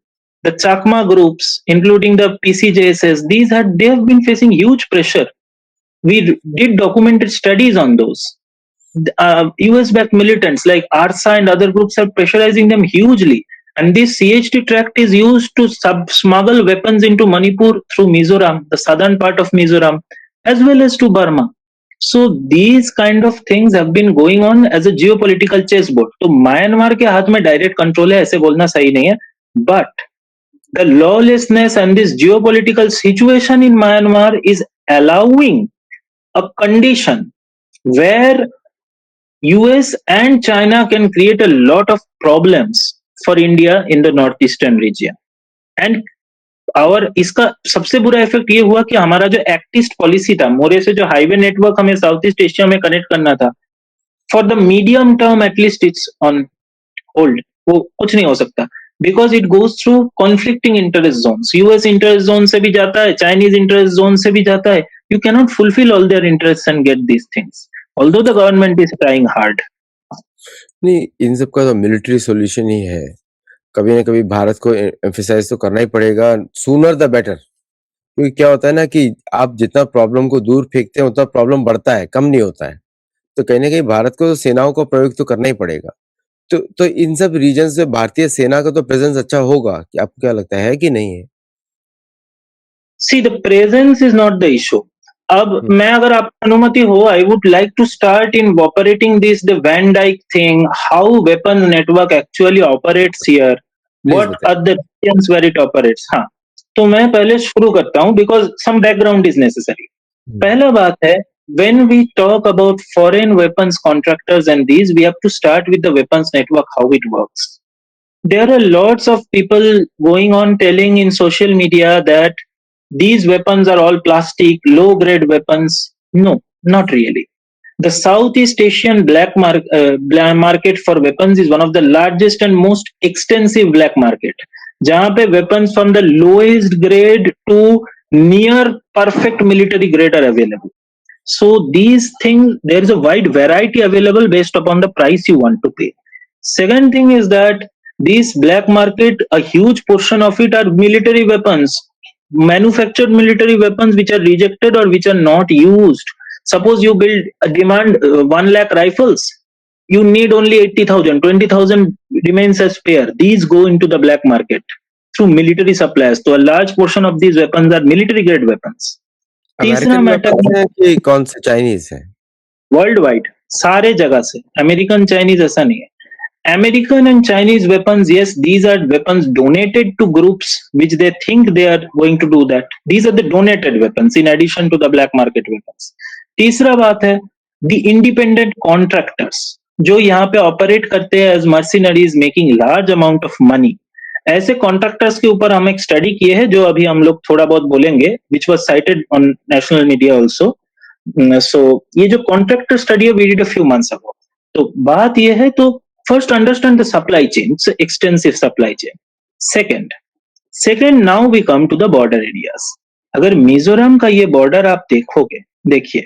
the Chakma groups, including the PCJSS, they have been facing huge pressure. We did documented studies on those. US-backed militants like ARSA and other groups are pressurizing them hugely. And this CHT tract is used to smuggle weapons into Manipur through Mizoram, the southern part of Mizoram, as well as to Burma. So these kind of things have been going on as a geopolitical chessboard. तो Myanmar के हाथ में direct control है ऐसे बोलना सही नहीं है, but the lawlessness and this geopolitical situation in Myanmar is allowing a condition where US and China can create a lot of problems for India in the northeastern region. And और इसका सबसे बुरा इफेक्ट ये हुआ कि हमारा जो act east policy था, मोरे से जो हाईवे नेटवर्क हमें साउथ ईस्ट एशिया में कनेक्ट करना था, for the medium term at least it's on hold, वो कुछ नहीं हो सकता, because it goes through conflicting interest zones. US interest zone से भी जाता है, चाइनीज इंटरेस्ट जोन से भी जाता है। You cannot fulfil all their interest and get these things, although the government is trying hard. नहीं, इन सब का तो मिलिट्री सॉल्यूशन ही है। कभी ना कभी भारत को एम्फेसाइज तो करना ही पड़ेगा, सूनर द बेटर। क्योंकि क्या होता है ना कि आप जितना प्रॉब्लम को दूर फेंकते हैं उतना प्रॉब्लम बढ़ता है, कम नहीं होता है। तो कहीं ना कहीं भारत को सेनाओं का प्रयोग तो करना ही पड़ेगा। तो इन सब रीजन में भारतीय सेना का तो प्रेजेंस अच्छा होगा, कि आपको क्या लगता है कि नहीं है? See the presence is not the issue. अब हम्म, मैं, अगर आपको अनुमति हो, I would like to start in operating this the van dyke thing, how weapon network actually operates here, please what बताइए। Are the reasons where it operates. हाँ, तो मैं पहले शुरू करता हूँ, because some background is necessary. Hmm, पहला बात है, when we talk about foreign weapons contractors and these, we have to start with the weapons network, how it works. There are lots of people going on telling in social media that these weapons are all plastic, low grade weapons. No, Not really. The Southeast Asian black market for weapons is one of the largest and most extensive black market, जहां पे weapons from the lowest grade to near perfect military grade are available. So these things, there is a wide variety available based upon the price you want to pay. Second thing is that this black market, a huge portion of it are military weapons, manufactured military weapons which are rejected or which are not used. Suppose you build demand 1 lakh rifles, you need only 80,000, 20,000 remains as spare. These go into the black market through military suppliers. So a large portion of these weapons are military grade weapons. तीसरा American matter weapons हैं कि कौन से Chinese है? World wide, सारे जगह से, American Chinese ऐसा नहीं है. American and Chinese weapons, yes, these are weapons donated to groups which they think they are going to do that. These are the donated weapons in addition to the black market weapons. तीसरा बात है the independent contractors जो यहाँ पे operate करते हैं as mercenaries making large amount of money. ऐसे contractors के ऊपर हम एक स्टडी किए हैं जो अभी हम लोग थोड़ा बहुत बोलेंगे, which was cited on national media also. So ये जो कॉन्ट्रैक्टर स्टडी है we did a few months ago. तो बात ये है, तो first understand the supply chain. It's an extensive supply chain. Second, now we come to the border areas. अगर मिजोरम का ये बॉर्डर आप देखोगे, देखिए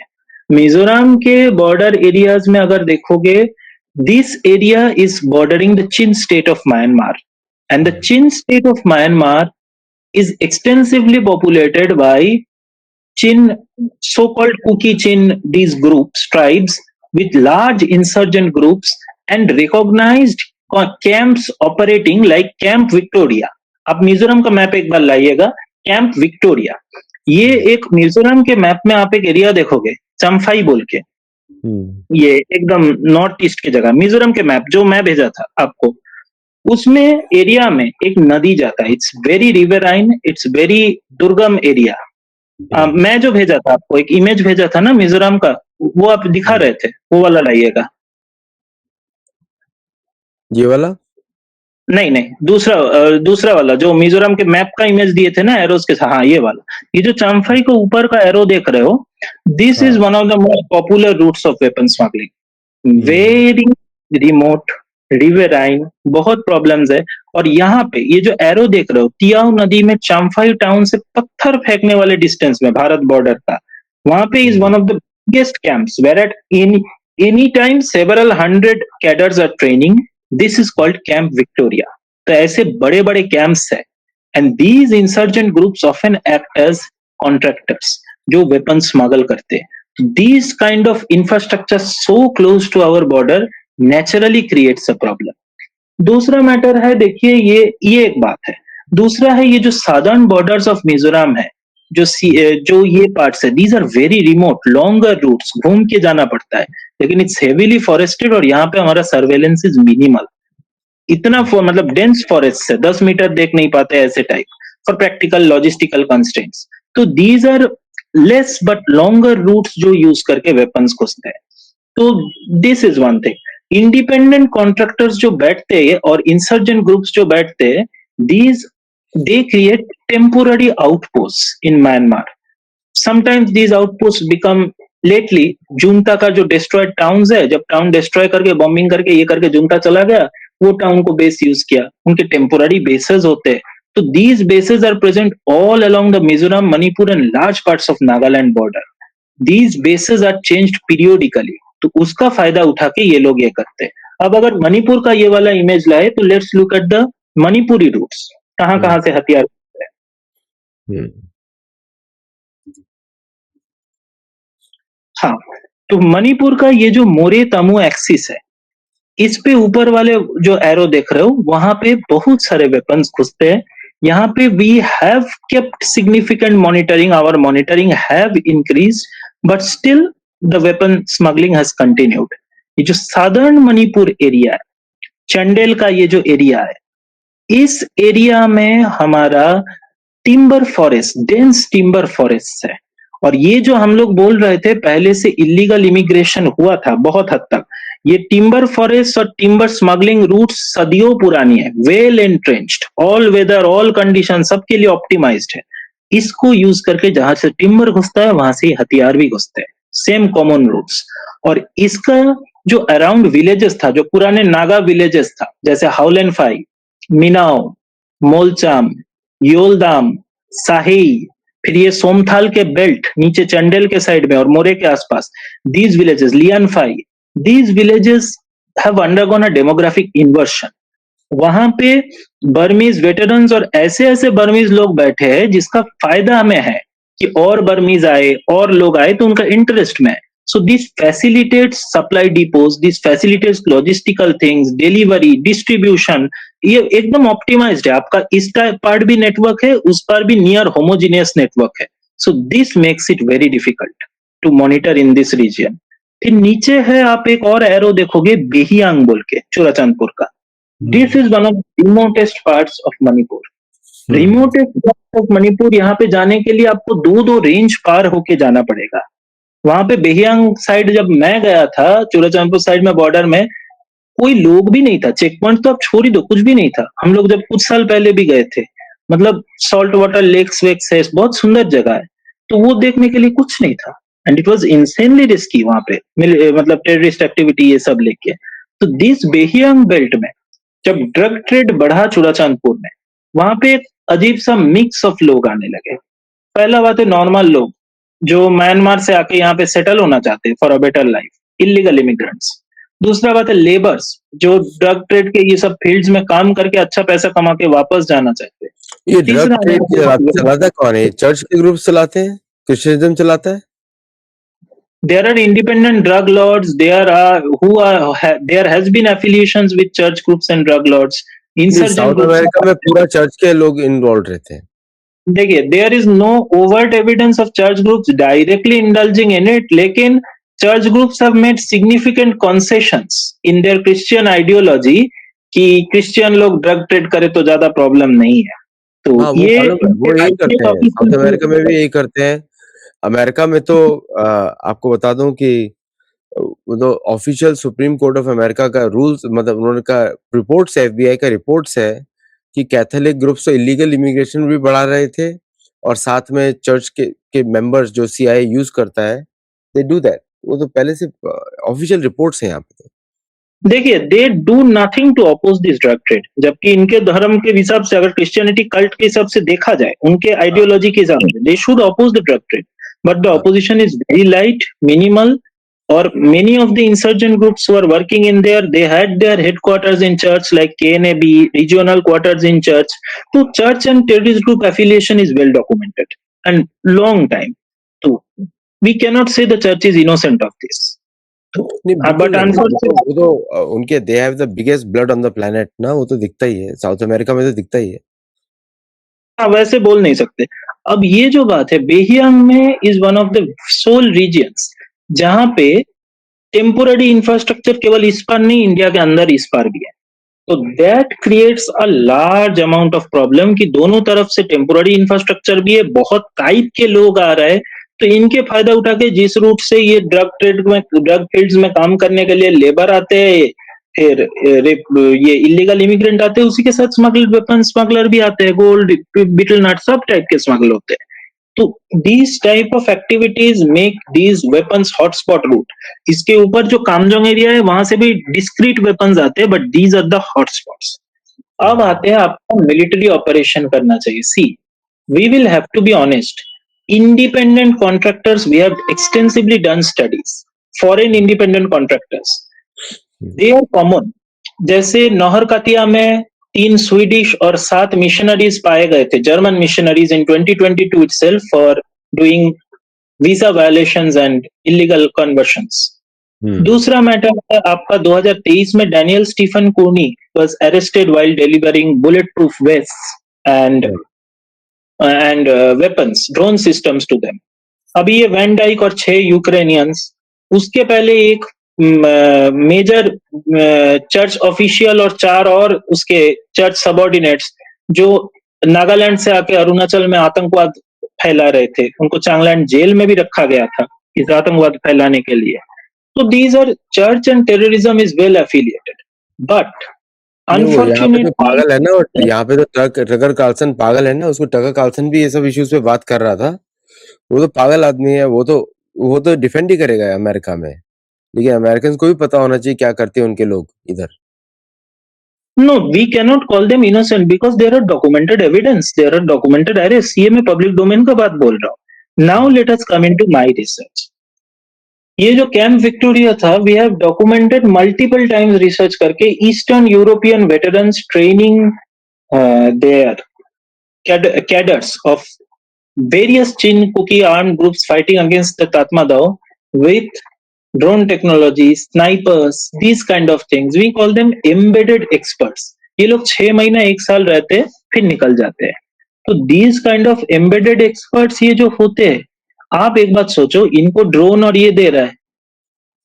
मिजोरम के बॉर्डर एरियाज में अगर देखोगे, this area is bordering the Chin state of Myanmar, and the Chin state of Myanmar is extensively populated by Chin, so-called Kuki Chin, these groups, tribes with large insurgent groups and recognized camps operating like Camp Victoria. आप मिजोरम का map एक बार लाइएगा, camp Victoria. ये एक मिजोरम के map में आप एक एरिया देखोगे, चम्फाई बोल के, ये एकदम नॉर्थ ईस्ट की जगह. मिजोरम के मैप जो मैं भेजा था आपको, उसमें एरिया में एक नदी जाता है. It's very riverine, it's very दुर्गम एरिया. मैं जो भेजा था आपको, एक इमेज भेजा था ना मिजोरम का, वो आप दिखा रहे थे, वो वाला लाइएगा. ये वाला नहीं, दूसरा वाला जो मिजोरम के मैप का इमेज दिए थे ना एरोस के साथ. हाँ, ये वाला. ये जो चाम्फाई को ऊपर का एरो देख रहे हो, this is one of the most popular routes of weapon smuggling. Very remote, riverine, बहुत प्रॉब्लम्स है. और यहाँ पे ये जो एरो देख रहे हो, तियाओ नदी में चाम्फाई टाउन से पत्थर फेंकने वाले डिस्टेंस में, भारत बॉर्डर का, वहां पे is one of the biggest camps where at any time several hundred cadres are training. This is called camp Victoria. तो ऐसे बड़े बड़े कैंप्स है, and these insurgent groups often act as contractors जो वेपन स्मगल करते हैं. These kind of infrastructure so close to our border naturally creates a problem. दूसरा matter है, देखिए ये एक बात है. दूसरा है ये जो सादर्न बॉर्डर्स ऑफ मिजोरम है, जो ये पार्ट्स है, these are very remote, longer routes, घूम के जाना पड़ता है, लेकिन इट्स हेवीली फॉरेस्टेड और यहाँ पे हमारा सर्वेलेंस इज मिनिमल. इतना मतलब डेंस फॉरेस्ट है, 10 मीटर देख नहीं पाते ऐसे type, for practical logistical constraints. तो these are less but longer routes जो यूज करके वेपन्स घुसते हैं. तो this is one thing. Independent contractors जो बैठते हैं और इंसर्जेंट ग्रुप्स जो बैठते हैं, these they create temporary outpost in Myanmar. Sometimes these outpost become, lately junta का जो डिस्ट्रॉयड टाउन्स है, जब टाउन डिस्ट्रॉय करके बॉम्बिंग करके ये करके जुंता चला गया, वो टाउन को बेस यूज किया, उनके टेम्पोररी बेसेस होते हैं. So these bases are present all along the Mizoram, Manipur and large parts of Nagaland border. These bases are changed periodically. तो उसका फायदा उठा के ये लोग ये करते हैं. अब अगर मणिपुर का ये वाला इमेज लाए तो let's look at the Manipuri routes, कहाँ से हथियार हैं. हाँ, तो मणिपुर का ये जो मोरे तमु एक्सिस है, इस पे ऊपर वाले जो एरो देख रहे हो, वहां पे बहुत सारे वेपन्स घुसते हैं. यहाँ पे we have kept significant monitoring, our monitoring have increased, but still the weapon smuggling has continued. ये जो सादर्न मणिपुर एरिया है, चंडेल का ये जो एरिया है, इस एरिया में हमारा timber forest, dense timber forest है. और ये जो हम लोग बोल रहे थे पहले से इलीगल इमिग्रेशन हुआ था बहुत हद तक, ये टिम्बर फॉरेस्ट और टिम्बर स्मगलिंग रूट सदियों पुरानी है, well entrenched, all weather, all condition, सबके लिए ऑप्टिमाइज्ड है. इसको यूज करके जहां से टिम्बर घुसता है वहां से हथियार भी घुसते हैं. Same common routes. और इसका जो अराउंड विलेजेस था, जो पुराने नागा विलेजेस था, जैसे हाउलेनफाई, मिनाओ, मोलचाम, योलदाम, साहेई, फिर ये सोमथाल के बेल्ट नीचे चंडेल के साइड में और मोरे के आसपास, these villages, लियनफाई, these villages have undergone a demographic inversion। वहां पे बर्मीज वेटरन्स और ऐसे ऐसे बर्मीज लोग बैठे हैं जिसका फायदा हमें है कि और बर्मीज आए और लोग आए तो उनका इंटरेस्ट में है। So this facilitates supply depots, this facilitates logistical things, delivery, distribution, ये एकदम ऑप्टिमाइज्ड है। आपका इस पार्ट भी नेटवर्क है, उस पर भी नियर होमोजीनियस नेटवर्क है। So this makes it very difficult to monitor in this region. फिर नीचे है, आप एक और एरो देखोगे बेहियांग बोल के, चोराचांदपुर का। This is one of remotest parts of Manipur. Remotest part of Manipur, यहाँ पे जाने के लिए आपको दो दो रेंज पार होके जाना पड़ेगा। वहां पे बेहियांग साइड जब मैं गया था, चोराचांदपुर साइड में बॉर्डर में, कोई लोग भी नहीं था। चेक पॉइंट तो आप छोड़ ही दो, कुछ भी नहीं था। हम लोग जब कुछ साल पहले भी गए थे, मतलब सॉल्ट वाटर लेक्स वेक्स है, बहुत सुंदर जगह है, तो वो देखने के लिए कुछ नहीं था। And it was insanely risky वहां पे, मतलब टेररिस्ट एक्टिविटी ये सब लेके। तो दिस बेहियांग बेल्ट में जब ड्रग ट्रेड बढ़ा चूड़ाचांदपुर में, वहां पे एक अजीब सा मिक्स ऑफ लोग आने लगे। पहला बात है नॉर्मल लोग जो म्यांमार से आके यहाँ पे सेटल होना चाहते हैं for a better life, illegal immigrants. दूसरा बात है लेबर्स जो ड्रग ट्रेड के ये सब फील्ड्स में काम करके अच्छा पैसा कमा के वापस जाना चाहते हैं। ये ड्रग ट्रेड चलाता कौन है? चर्च के ग्रुप चलाते हैं, क्रिश्चियनिज्म चलाता है? There are independent drug lords. There has been affiliations with church groups and drug lords. South America में पूरा चर्च के लोग इन्वॉल्व रहते हैं। देखिए, there is no overt evidence of church groups directly indulging in it, लेकिन church groups have made significant concessions in their Christian ideology कि Christian लोग ड्रग ट्रेड करे तो ज्यादा प्रॉब्लम नहीं है। तो हाँ, वो यही करते हैं, साउथ अमेरिका में भी यही करते हैं। अमेरिका में तो आपको बता दूं कि तो official supreme court of America का रूल्स, मतलब उन्होंने का रिपोर्ट्स है, एफबीआई का रिपोर्ट्स है कि कैथोलिक ग्रुप्स तो इलीगल इमिग्रेशन भी बढ़ा रहे थे और साथ में चर्च के मेंबर्स जो सीआईए यूज करता है, दे डू दैट। वो तो पहले से ऑफिशियल रिपोर्ट्स हैं यहाँ पे। तो देखिए, they do nothing to oppose this drug trade, जबकि इनके धर्म के हिसाब से, अगर क्रिश्चियनिटी कल्ट के हिसाब से देखा जाए, उनके आइडियोलॉजी के हिसाब से, they should oppose the drug trade, but the opposition is very light, minimal. Or many of the insurgent groups who are working in there, they had their headquarters in church, like KNAB, regional quarters in church. So church and terrorist group affiliation is well documented and long time. So we cannot say the church is innocent of this. but unfortunately, वो तो उनके they have the biggest blood on the planet ना, वो तो दिखता ही है, south America में तो दिखता ही है। हाँ, वैसे बोल नहीं सकते। अब ये जो बात है, बेहियांग में is one of the sole regions जहां पे टेम्पोररी इंफ्रास्ट्रक्चर केवल इस पार नहीं, इंडिया के अंदर इस पार भी है। तो that creates a large amount of problem कि दोनों तरफ से टेम्पोररी इंफ्रास्ट्रक्चर भी है, बहुत टाइप के लोग आ रहे हैं। तो इनके फायदा उठा के जिस रूट से ये ड्रग ट्रेड में, ड्रग फील्ड्स में काम करने के लिए लेबर आते हैं, फिर ये इलीगल इमिग्रेंट आते हैं, उसी के साथ वेपन स्मगलर भी आते हैं, गोल्ड, बीटल नट, सब टाइप के स्मगल होते हैं। तो these type of activities make these weapons hotspot route. इसके ऊपर जो कामजोंग एरिया है वहां से भी discrete weapons आते हैं, but these are the hotspots. अब आते हैं, आपको मिलिट्री ऑपरेशन करना चाहिए। See, we will have to be honest. Independent contractors, we have extensively done studies. Foreign independent contractors, they are common. जैसे नौहर कातिया में 3 स्वीडिश और 7 मिशनरीज पाए गए थे, German missionaries, in 2022 itself for doing visa violations and illegal conversions. दूसरा matter है आपका 2023 में डैनियल स्टीफन कोनी was arrested while delivering bulletproof vests and weapons, drone systems to them. अभी ये वैन डाइक और 6 यूक्रेनियंस, उसके पहले एक मेजर चर्च ऑफिशियल और 4 और उसके चर्च सबऑर्डिनेट्स जो नागालैंड से आके अरुणाचल में आतंकवाद फैला रहे थे, उनको चांगलैंड जेल में भी रखा गया था इस आतंकवाद फैलाने के लिए। तो these are, church and terrorism is well affiliated, but unfortunately पागल है ना। यहाँ पे तो टकर कार्लसन पागल है ना, उसको टकर कार्लसन भी ये सब इश्यूज पे बात कर रहा था। वो तो पागल आदमी है, वो तो वो तो डिफेंड ही करेगा अमेरिका में, लेकिन अमेरिकन को भी पता होना चाहिए क्या करते हैं उनके लोग इधर। No, we cannot call them innocent because there are documented evidence, there are documented arrests. ये मैं public domain का बात बोल रहा हूँ. Now let us come into my research. ये जो कैंप विक्टोरिया था, we have documented multiple times research करके eastern European veterans training there cadets of various Chin Kuki armed groups fighting against the Tatmadaw with drone technology, snipers, these kind of things. We call them embedded experts. ये लोग 6 महीना 1 साल रहते हैं फिर निकल जाते हैं. तो these kind of embedded experts ये जो होते हैं, आप एक बात सोचो, इनको ड्रोन और ये दे रहा है.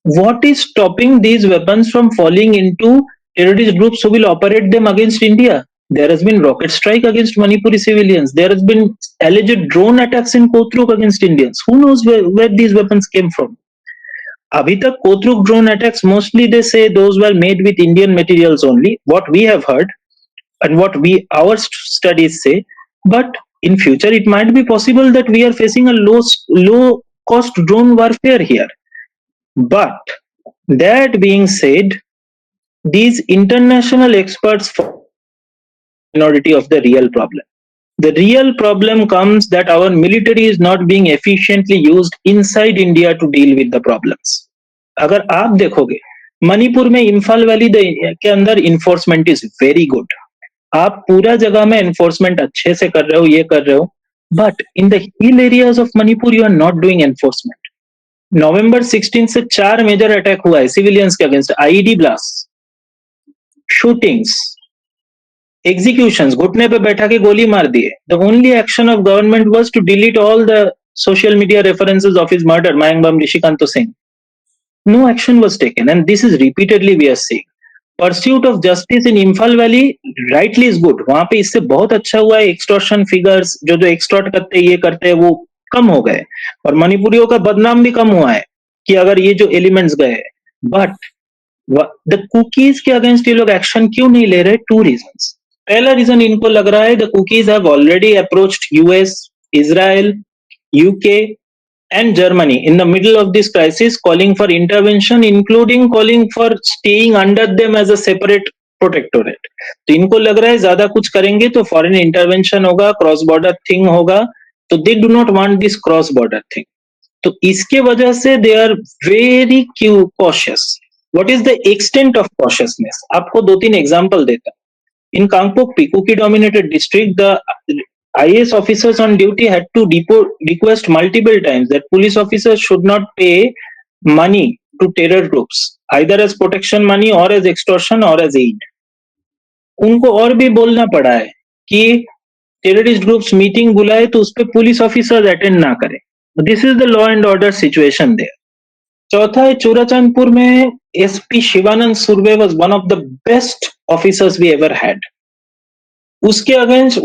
What is stopping these weapons from falling into terrorist groups who will operate them against India? There has been rocket strike against Manipuri civilians. There has been alleged drone attacks in Kotruk against Indians. Who knows where these weapons came from? Abhi tak Kotruk drone attacks, mostly they say those were made with Indian materials only, what we have heard and what our studies say. But in future, it might be possible that we are facing a low cost drone warfare here. But that being said, these international experts for minority of the real problem. The real problem comes that our military is not being efficiently used inside India to deal with the problems. अगर आप देखोगे मणिपुर में Imphal valley के अंदर enforcement is very good. आप पूरा जगह में एनफोर्समेंट अच्छे से कर रहे हो, ये कर रहे हो, but in the hill areas of Manipur you are not doing enforcement. November 16 से 4 मेजर अटैक हुआ है सिविलियंस के against, IED blast, shootings, executions, घुटने पे बैठा के गोली मार दिए. The only action of government was to delete all the social media references of his murder, Mayangbam Rishikanto Singh. No action was taken, and this is repeatedly we are seeing. Pursuit of justice in Imphal Valley rightly is good. वहां पे इससे बहुत अच्छा हुआ है. Extortion figures जो extort करते हैं, ये करते हैं, वो कम हो गए और मणिपुरियों का बदनाम भी कम हुआ है कि अगर ये जो एलिमेंट्स गए. बट द कुकीज के अगेंस्ट ये लोग एक्शन क्यों नहीं ले रहे? 2 रीजंस. पहला रीजन इनको लग रहा है the cookies have already approached US, Israel, UK and Germany in the middle of this crisis, calling for intervention, including calling for staying under them as a separate protectorate. तो इनको लग रहा है ज्यादा कुछ करेंगे तो फॉरेन इंटरवेंशन होगा, क्रॉस बॉर्डर थिंग होगा, तो they do not want this cross border thing. तो इसके वजह से they are very cautious. What is the extent of cautiousness? आपको 2-3 एग्जांपल देता. In Kangpokpi, Kuki-dominated district, the IAS officers on duty had to request multiple times that police officers should not pay money to terror groups, either as protection money or as extortion or as aid. उनको और भी बोलना पड़ा है कि terrorist groups meeting बुलाए तो उस पर पुलिस ऑफिसर्स अटेंड ना करें. This is the law and order situation there. चौथा है चूराचांदपुर में SP Shivanand Surve was one of the best officers we ever had. उनके अगेंस्ट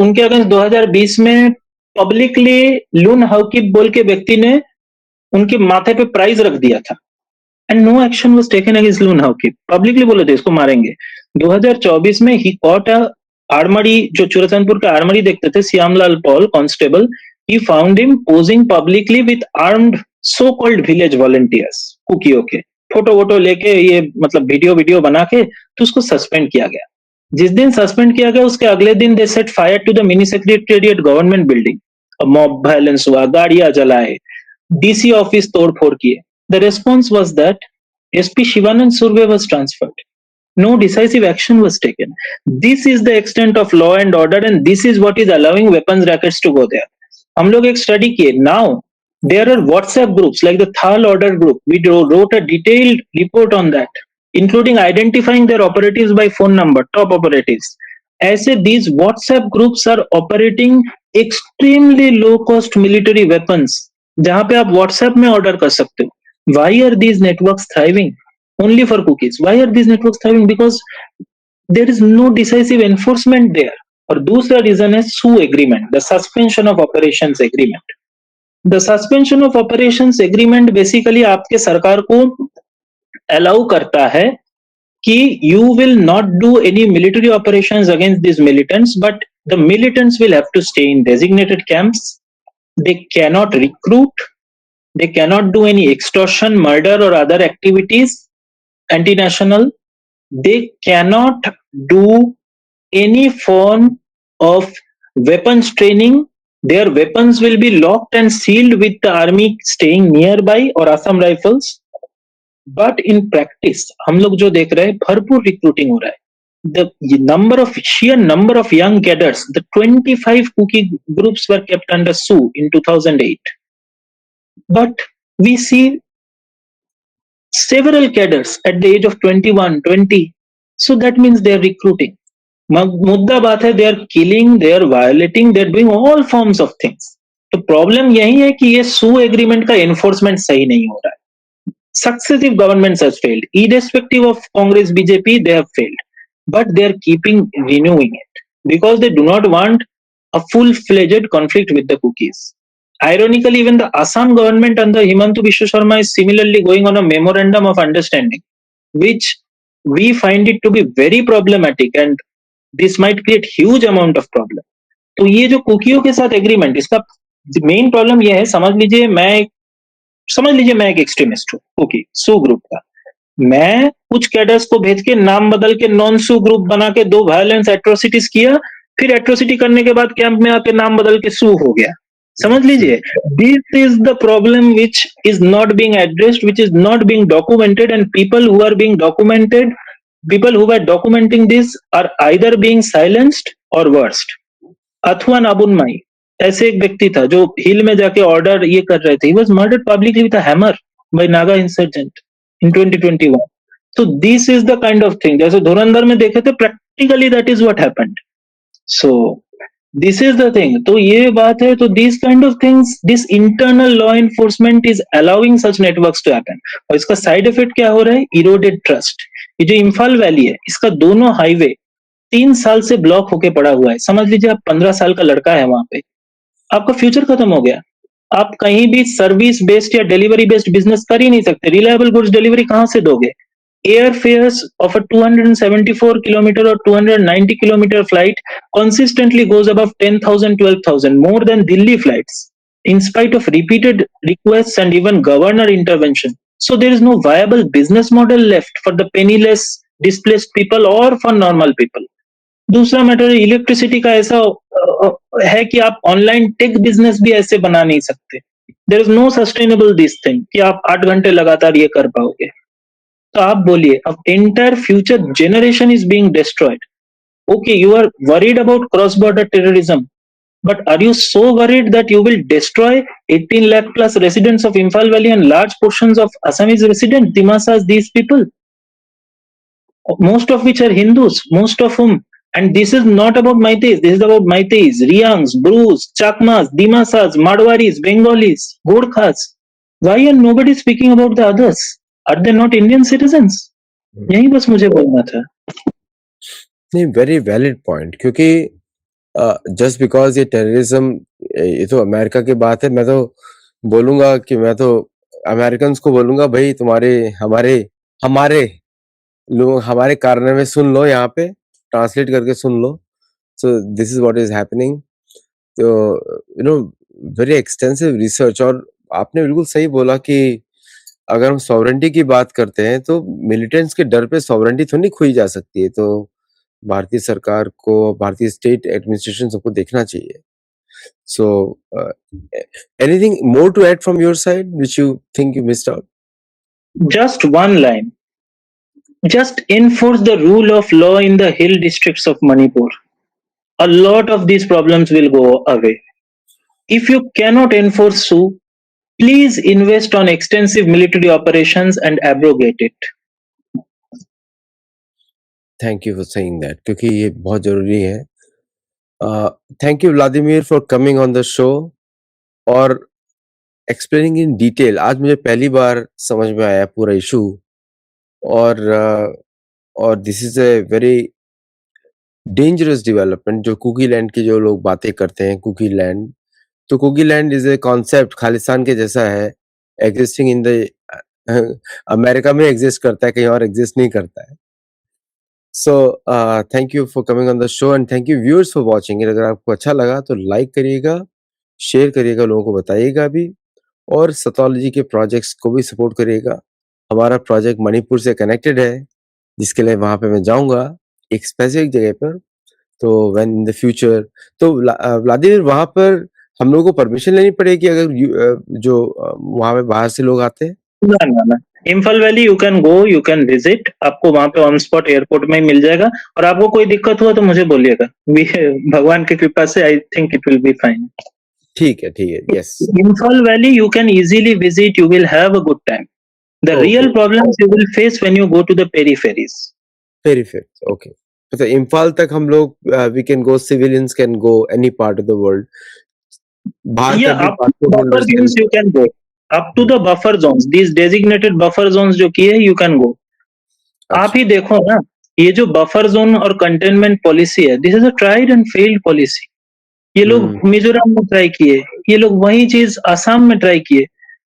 2020 में पब्लिकली लून हकीब बोल के व्यक्ति ने उनके माथे पे प्राइज रख दिया था and no action was taken against लून हकीब. पब्लिकली बोले थे इसको मारेंगे. 2024 में ही कॉट आरमड़ी, जो चूराचांदपुर का आरमड़ी देखते थे, Shyamlal Paul constable, he found him posing publicly with armed so called village volunteers, कुकियों के फोटो वोटो लेके, ये मतलब वीडियो बना के, तो उसको सस्पेंड किया गया. जिस दिन सस्पेंड किया गया उसके अगले दिन they set fire to the mini secretariat government building. Mob violence हुआ, गाड़ियां जलाए, डीसी ऑफिस तोड़फोड़ किए. The response was that SP Shivanand Surve was transferred. No decisive action was taken. This is the extent of law and order, and this is what is allowing weapons rackets to go there. हम लोग एक study किए. Now there are WhatsApp groups like the Thal Order Group. We wrote a detailed report on that, including identifying their operatives by phone number, top operatives. ऐसे these WhatsApp groups are operating extremely low cost military weapons, जहां पे आप WhatsApp में order कर सकते हो. Why are these networks thriving? Only for cookies. Why are these networks thriving? Because there is no decisive enforcement there. और दूसरा reason है SU agreement, the suspension of operations agreement. The suspension of operations agreement basically आपके सरकार को allow करता है कि you will not do any military operations against these militants, but the militants will have to stay in designated camps. They cannot recruit. They cannot do any extortion, murder, or other activities, anti-national. They cannot do any form of weapons training. Their weapons will be locked and sealed with the army staying nearby or Assam Rifles. But in practice, हम लोग जो देख रहे हैं भरपूर recruiting हो रहा है. The sheer number of young cadres, the 25 Kuki groups were kept under SU in 2008. But we see several cadres at the age of 21, 20. So that means they are recruiting. मुद्दा बात है, they are killing, they are violating, they are doing all forms of things. तो problem यही है कि ये सू agreement का enforcement सही नहीं हो रहा है. Successive governments have failed, irrespective of Congress, BJP, they have failed. But they are keeping renewing it because they do not want a full-fledged conflict with the Kukis. Ironically, even the Assam government under Himantu Biswa Sharma is similarly going on a memorandum of understanding, which we find it to be very problematic, and this might create huge amount of problem. तो ये जो कुकियों के साथ agreement, इसका main problem ये है, समझ लीजिए मैं एक एक्सट्रीमिस्ट हूँ कुकी सू ग्रुप का. मैं कुछ कैडर्स को भेज के नाम बदल के नॉन सू ग्रुप बना के 2 वायलेंस एट्रोसिटीज किया, फिर एट्रोसिटी करने के बाद कैंप में आके नाम बदल के सू हो गया. समझ लीजिए, this is the problem which is not being addressed, which is not being documented, and people who are being documented, people who were documenting this are either being silenced or worst. अथवा नाबुनमाई ऐसे एक व्यक्ति था जो हिल में जाके order ये कर रहे थे. He was murdered publicly with a hammer by Naga insurgent in 2021. So this is the kind of thing. जैसे धुरंधर में देखे थे, practically that is what happened. So this is the thing. तो ये बात है. तो these kind of things, this internal law enforcement is allowing such networks to happen. और इसका side effect क्या हो रहा है? Eroded trust. ये जो इम्फाल वैली है, इसका दोनों हाईवे 3 साल से ब्लॉक होके पड़ा हुआ है. समझ लीजिए आप 15 साल का लड़का है वहां पे, आपका फ्यूचर खत्म हो गया. आप कहीं भी सर्विस बेस्ड या डिलीवरी बेस्ड बिजनेस कर ही नहीं सकते. रिलायबल गुड्स डिलीवरी कहां से दोगे? Air fares of a 274 kilometre और 290 kilometre flight consistently goes above 10,000, 12,000, more than Delhi flights, in spite of repeated requests and even governor intervention. So there is no viable business model left for the penniless, displaced people or for normal people. दूसरा matter electricity का ऐसा है कि आप online tech business भी ऐसे बना नहीं सकते. There is no sustainable this thing कि आप 8 घंटे लगातार ये कर पाओगे. तो आप बोलिए, अब entire future generation is being destroyed. Okay, you are worried about cross border terrorism, but are you so worried that you will destroy 18 lakh plus residents of Imphal Valley and large portions of Assamese residents, Dimasas, these people, most of which are Hindus, most of whom, and this is not about Maites, this is about Maites, Riyangs, Brus, Chakmas, Dimasas, Madwaris, Bengalis, Gorkhas. Why are nobody speaking about the others? Are they not Indian citizens? यही बस मुझे बोलना था. नहीं, very valid point. क्योंकि just because ये terrorism, ये तो अमेरिका की बात है. मैं तो बोलूंगा कि मैं तो अमेरिकन को बोलूंगा, भाई तुम्हारे हमारे लोग हमारे कारनामे सुन लो, यहाँ पे ट्रांसलेट करके सुन लो. So this is what is happening. तो you know, very extensive research. और आपने बिल्कुल सही बोला कि अगर हम सॉवरेंटी की बात करते हैं तो मिलिटेंट्स के डर पे सॉवरेंटी तो नहीं खोई जा सकती है. तो भारतीय सरकार को, भारतीय स्टेट एडमिनिस्ट्रेशन सबको देखना चाहिए. So, anything more to add from your side, which you think you missed out? Just one line. Just enforce the rule of law in the hill districts of Manipur. A lot of these problems will go away. If you cannot enforce SU, please invest on extensive military operations and abrogate it. Thank you for saying that, क्योंकि ये बहुत जरूरी है. Thank you Vladimir for coming on the show और explaining in detail. आज मुझे पहली बार समझ में आया पूरा इशू. और this is a very dangerous development. जो कुकी लैंड की जो लोग बातें करते हैं, कुकी लैंड, तो Kuki land is a concept Khalistan के जैसा है, एग्जिस्टिंग इन द अमेरिका में एग्जिस्ट करता है, कहीं और एग्जिस्ट नहीं करता है. So thank you for coming on the show and thank you viewers for watching. अगर आपको अच्छा लगा तो लाइक करिएगा, शेयर करिएगा, लोगों को बताइएगा भी. और सतोलॉजी के प्रोजेक्ट्स को भी सपोर्ट करिएगा। हमारा प्रोजेक्ट मणिपुर से कनेक्टेड है, जिसके लिए वहाँ पे मैं जाऊँगा एक स्पेसिफिक जगह पर। तो व्हेन इन द फ्यूचर तो व्लादिमीर वहाँ पर हम लोगों को परमिशन लेनी पड़ेगी अगर वहाँ पे बाहर से लोग आते हैं? ना। Imphal valley you can go, you can visit, आपको वहाँ पे ऑन स्पॉट एयरपोर्ट में ही मिल जाएगा, और आपको कोई दिक्कत हुआ तो मुझे बोलिएगा। भगवान की कृपा से I think it will be fine. ठीक है, yes. Imphal Valley you can easily visit, you will have a good time. The okay, real problems you will face when you go to the peripheries. Peripherals, okay. मतलब इम्फाल तक हम लोग we can go, civilians can go any part of the world. बाहर Yeah, तक भी up to passport buffer holders can zones you can go. Up to हुँ, the buffer zones, these designated buffer zones जो किए you can go. आप अच्छा। ही देखो ना, ये जो बफर जोन और कंटेनमेंट पॉलिसी है, this is a tried and failed policy. ये लोग हुँ। मिजोरम में ट्राई किए, ये लोग वही चीज असम में ट्राई किए।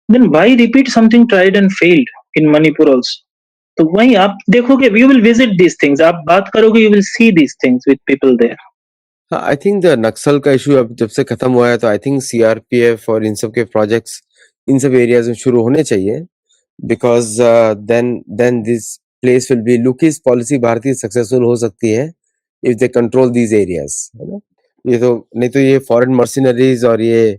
Then why repeat something tried and failed in Manipur also? तो वही आप देखोगे, you will visit these things, आप बात करोगे, you will see these things with people there. हाँ, आई थिंक द नक्सल का इश्यू अब जब से खत्म हुआ है तो आई थिंक सीआरपीएफ और इन सब के प्रोजेक्ट्स इन सब एरियाज़ में शुरू होने चाहिए। Because then this place will be look east policy भारतीय सक्सेसफुल हो सकती है if they control these areas, है ना? ये तो नहीं तो ये फॉरेन मर्सिनरीज़ और ये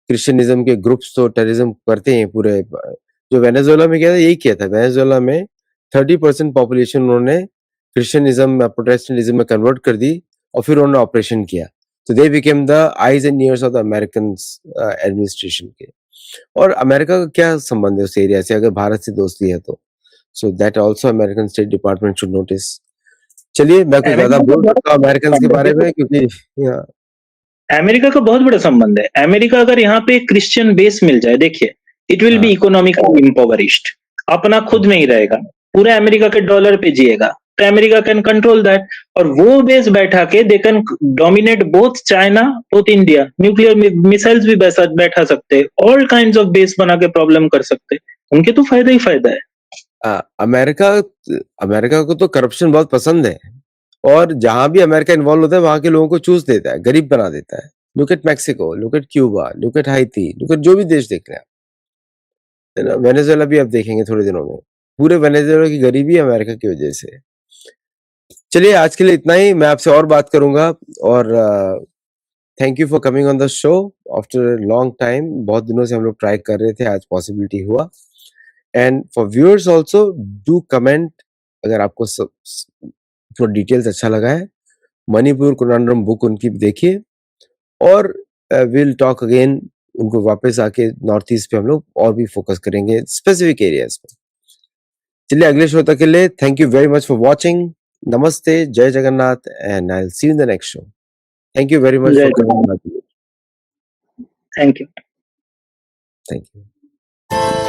क्रिश्चियनिज़्म के ग्रुप्स तो टेररिज्म करते हैं पूरे जो वेनेजुएला में किया था यही किया था। वेनेजुएला में 30% पॉपुलेशन उन्होंने क्रिश्चियनिज़्म प्रोटेस्टेंटिज़्म में कन्वर्ट कर दी और फिर उन्होंने ऑपरेशन किया। तो they became the eyes and years of the Americans administration के। और अमेरिका का क्या संबंध है उस एरिया से अगर भारत से दोस्ती है तो? So that also American state department should notice. चलिए मैं कुछ ज़्यादा अमेरिका का बोल बहुत सकता हूँ अमेरिकन्स के संबंध है, बारे देखो में क्योंकि या अमेरिका का बहुत बड़ा संबंध है। अमेरिका अगर यहाँ पे क्रिश्चियन बेस मिल जाए, देखिए, इट विल बी हाँ, इकोनॉमिकली इम्पोवरिश्ड, अपना खुद नहीं रहेगा, पूरे अमेरिका के डॉलर पे जिएगा, तो अमेरिका कैन कंट्रोल दैट, और वो बेस बैठा के they can dominate both China, both India, nuclear missiles भी बैठा सकते, ऑल काइंड ऑफ बेस बना के प्रॉब्लम कर सकते, उनके तो फायदा ही फायदा है। अमेरिका अमेरिका को तो करप्शन बहुत पसंद है और जहाँ भी अमेरिका इन्वॉल्व होता है वहाँ के लोगों को चूस देता है, गरीब बना देता है। Look at Mexico, look at Cuba, look at हाइती, look at जो भी देश देख रहे हैं आप, है ना? वेनेजुएला भी आप देखेंगे थोड़े दिनों में। पूरे वेनेजुएला की गरीबी अमेरिका की वजह से है। चलिए आज के लिए इतना ही, मैं आपसे और बात करूँगा और thank you for coming on the show after long time. बहुत दिनों से हम लोग ट्राई कर रहे थे, आज पॉसिबिलिटी हुआ। And for viewers also do comment अगर आपको थोड़ा डिटेल्स अच्छा लगा है। मणिपुर कोनांडरम बुक उनकी देखिए और विल टॉक अगेन, उनको वापस आके नॉर्थ ईस्ट पे हम लोग और भी फोकस करेंगे स्पेसिफिक एरियाज पे। चलिए अगले शो तक के लिए thank you very much for watching. नमस्ते, जय Jagannath and I will see you in the next show. Thank you very much जय for Jagannath, coming. Thank you. Thank you.